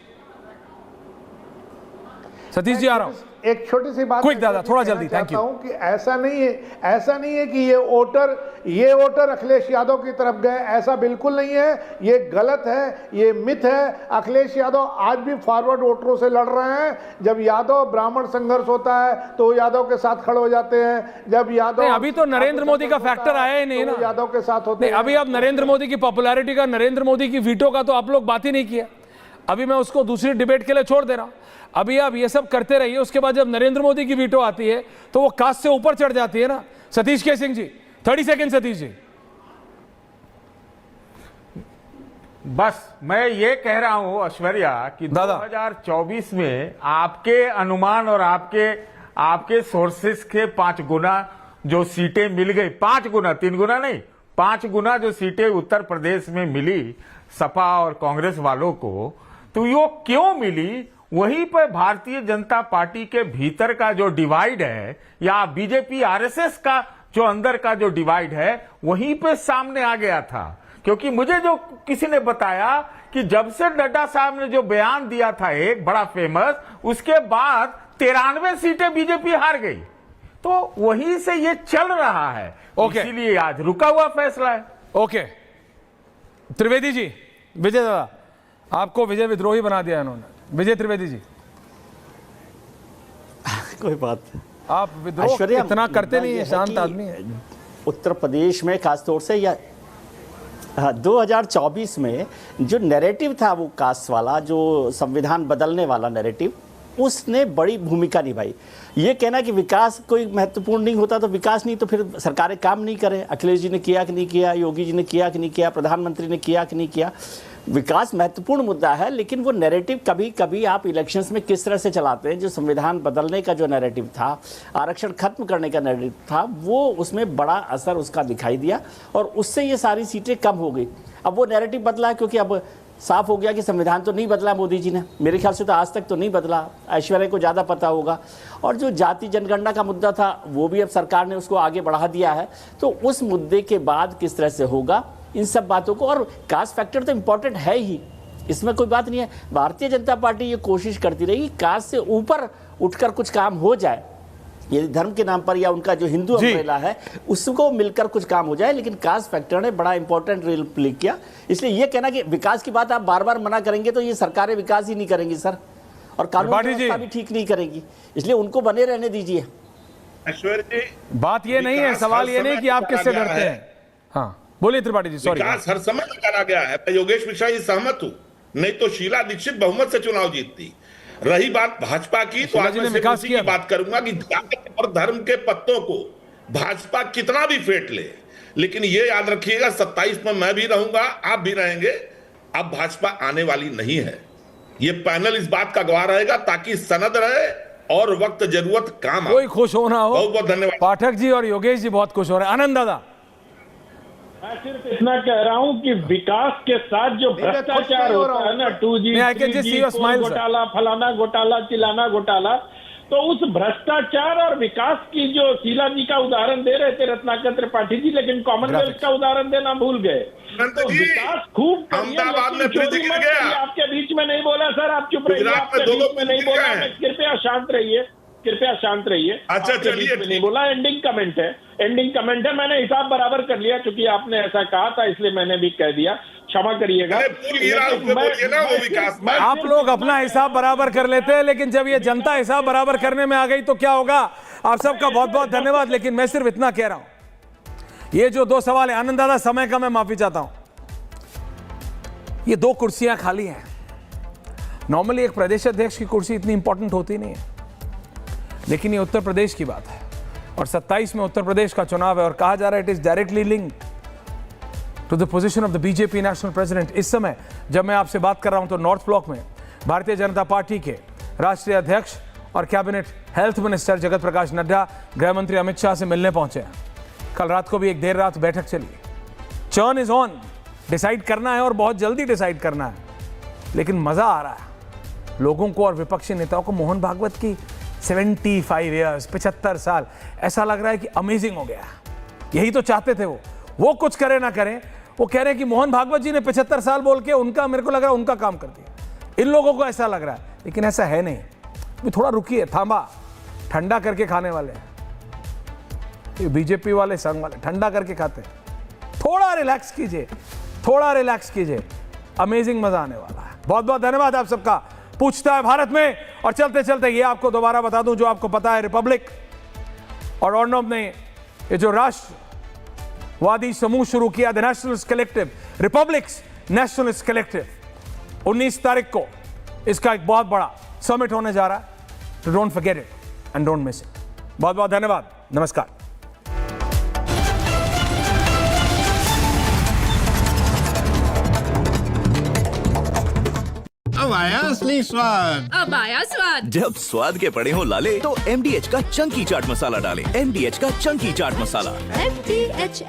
सतीश जी आ रहा हूं, एक छोटी सी बात क्विक दादा थोड़ा जल्दी। Thank you. कि ऐसा नहीं है कि ये वोटर अखिलेश यादव की तरफ गए, ऐसा बिल्कुल नहीं है, ये गलत है, ये मिथ है। अखिलेश यादव आज भी फॉरवर्ड वोटरों से लड़ रहे हैं। जब यादव ब्राह्मण संघर्ष होता है तो यादव के साथ खड़े हो जाते हैं, जब यादव अभी तो नरेंद्र मोदी का फैक्टर आया ही नहीं ना, यादव के साथ होते हैं। अभी आप नरेंद्र मोदी की पॉपुलैरिटी का, नरेंद्र मोदी की वीटो का तो आप लोग बात ही नहीं किया। अभी मैं उसको दूसरी डिबेट के लिए छोड़ दे रहा हूं। अभी आप ये सब करते रहिए, उसके बाद जब नरेंद्र मोदी की वीटो आती है तो वो कास्ट से ऊपर चढ़ जाती है ना। सतीश के सिंह जी 30 सेकंड। सतीश जी बस मैं ये कह रहा हूं ऐश्वर्या कि 2024 में आपके अनुमान और आपके सोर्सेस के 5 गुना जो सीटें मिल गई, 5 गुना, 3 गुना नहीं, 5 गुना जो सीटें उत्तर प्रदेश में मिली सपा और कांग्रेस वालों को, तो ये क्यों मिली? वहीं पर भारतीय जनता पार्टी के भीतर का जो डिवाइड है या बीजेपी आरएसएस का जो अंदर का जो डिवाइड है वहीं पे सामने आ गया था। क्योंकि मुझे जो किसी ने बताया कि जब से नड्डा साहब ने जो बयान दिया था एक बड़ा फेमस, उसके बाद 93 सीटें बीजेपी हार गई। तो वहीं से ये चल रहा है, इसीलिए आज रुका हुआ फैसला है। ओके त्रिवेदी जी। विजय दादा, आपको विजय विद्रोही बना दिया इन्होंने। विजय त्रिवेदी जी। कोई बात, आप विद्रोह इतना करते नहीं है, शांत आदमी है। उत्तर प्रदेश में खासतौर से या 2024 में जो नैरेटिव था वो कास्ट वाला, जो संविधान बदलने वाला नैरेटिव, उसने बड़ी भूमिका निभाई। ये कहना कि विकास कोई महत्वपूर्ण नहीं होता तो विकास नहीं, तो फिर सरकारें काम नहीं करें। अखिलेश जी ने किया कि नहीं किया, योगी जी ने किया कि नहीं किया, प्रधानमंत्री ने किया कि नहीं किया। विकास महत्वपूर्ण मुद्दा है, लेकिन वो नैरेटिव कभी कभी आप इलेक्शंस में किस तरह से चलाते हैं। जो संविधान बदलने का जो नैरेटिव था, आरक्षण खत्म करने का नैरेटिव था, वो उसमें बड़ा असर उसका दिखाई दिया और उससे ये सारी सीटें कम हो गई। अब वो नैरेटिव बदला है क्योंकि अब साफ हो गया कि संविधान तो नहीं बदला मोदी जी ने, मेरे ख्याल से तो आज तक तो नहीं बदला, ऐश्वर्या को ज़्यादा पता होगा। और जो जाति जनगणना का मुद्दा था वो भी अब सरकार ने उसको आगे बढ़ा दिया है। तो उस मुद्दे के बाद किस तरह से होगा इन सब बातों को, और कास्ट फैक्टर तो इम्पोर्टेंट है ही, इसमें कोई बात नहीं है। भारतीय जनता पार्टी ये कोशिश करती रही कास्ट से ऊपर उठकर कुछ काम हो जाए, ये धर्म के नाम पर या उनका जो हिंदू अम्ब्रेला है उसको मिलकर कुछ काम हो जाए, लेकिन कास्ट फैक्टर ने बड़ा इंपॉर्टेंट रोल प्ले किया। इसलिए ये कहना कि विकास की बात आप बार बार मना करेंगे तो ये सरकारें विकास ही नहीं करेंगी सर, और कानून व्यवस्था भी ठीक नहीं करेगी, इसलिए उनको बने रहने दीजिए। ऐश्वर्या जी, बात ये नहीं है, सवाल ये नहीं कि आप किससे डरते हैं। हाँ बोलिए त्रिपाठी जी। सॉरी, विकास हर समय करा गया है, मैं योगेश मिश्रा जी सहमत हूं, नहीं तो शीला दीक्षित बहुमत से चुनाव जीतती। रही बात भाजपा की, तो आज मैं उसी की बात करूंगा कि जाति और धर्म के पत्तों को भाजपा कितना भी फेंट ले, लेकिन ये याद रखिएगा 27 में मैं भी रहूंगा, आप भी रहेंगे, अब भाजपा आने वाली नहीं है। ये पैनल इस बात का गवाह रहेगा ताकि सनद रहे और वक्त जरूरत काम आए। कोई खुश होना हो। बहुत बहुत धन्यवाद। पाठक जी और योगेश जी बहुत खुश हो रहे हैं। आनंद दादा। मैं सिर्फ इतना कह रहा हूं कि विकास के साथ जो भ्रष्टाचार होता है ना 2G, 3G, घोटाला, फलाना घोटाला, चिलाना घोटाला, तो उस भ्रष्टाचार और विकास की जो शीला जी का उदाहरण दे रहे थे रत्नाकर त्रिपाठी जी, लेकिन कॉमनवेल्थ का उदाहरण देना भूल गए। तो विकास खूब अहमदाबाद में फ्रिज गिर गया। आपके बीच में नहीं बोला सर, आप चुप रहिए, आपके बीच में नहीं बोला, कृपया शांत रहिए, कृपया शांत रहिए। अच्छा चलिए, नहीं बोला, एंडिंग कमेंट है, एंडिंग कमेंट है। मैंने हिसाब बराबर कर लिया, क्योंकि आपने ऐसा कहा था इसलिए मैंने भी कह दिया, क्षमा करिएगा। आप लोग अपना हिसाब बराबर कर लेते हैं, लेकिन जब ये जनता हिसाब बराबर करने में आ गई तो क्या होगा? आप सबका बहुत बहुत धन्यवाद। लेकिन मैं सिर्फ इतना कह रहा हूं, ये जो 2 सवाल है, आनंद दादा समय का मैं माफी चाहता हूं, ये 2 कुर्सियां खाली हैं। नॉर्मली एक प्रदेश अध्यक्ष की कुर्सी इतनी इंपॉर्टेंट होती नहीं है, लेकिन ये उत्तर प्रदेश की बात है और 27 में उत्तर प्रदेश का चुनाव है और कहा जा रहा है it is directly linked to the position of the BJP national president. इस समय जब मैं आपसे बात कर रहा हूं तो नॉर्थ ब्लॉक में भारतीय जनता पार्टी के राष्ट्रीय अध्यक्ष और cabinet health minister Jagat Prakash Nadda गृह मंत्री अमित शाह से मिलने पहुंचे हैं। कल रात को भी एक देर रात बैठक चली। टर्न इज ऑन, डिसाइड करना है और बहुत जल्दी डिसाइड करना है, लेकिन मजा आ रहा है लोगों को और विपक्षी नेताओं को। मोहन भागवत की 75 ईयर्स, 75 साल, ऐसा लग रहा है कि अमेजिंग हो गया। यही तो चाहते थे वो कुछ करे ना करें, वो कह रहे हैं कि मोहन भागवत जी ने 75 साल बोल के उनका, मेरे को लग रहा है उनका काम कर दिया। इन लोगों को ऐसा लग रहा है, लेकिन ऐसा है नहीं। भी थोड़ा रुकिए, थांबा, ठंडा करके खाने वाले हैं ये बीजेपी वाले, संघ वाले ठंडा करके खाते हैं। थोड़ा रिलैक्स कीजिए, थोड़ा रिलैक्स कीजिए, अमेजिंग मजा आने वाला है। बहुत बहुत धन्यवाद आप सबका। पूछता है भारत में, और चलते चलते ये आपको दोबारा बता दूं जो आपको पता है, रिपब्लिक और अर्नब ने ये जो राष्ट्रवादी समूह शुरू किया, the nationalist collective, republics nationalist collective, 19 तारीख को इसका एक बहुत बड़ा समिट होने जा रहा है। तो don't forget it and don't miss it. बहुत बहुत धन्यवाद, नमस्कार। अब आया असली स्वाद। अब आया स्वाद। जब स्वाद के पड़े हो लाले तो MDH का चंकी चाट मसाला डालें। MDH का चंकी चाट मसाला। MDH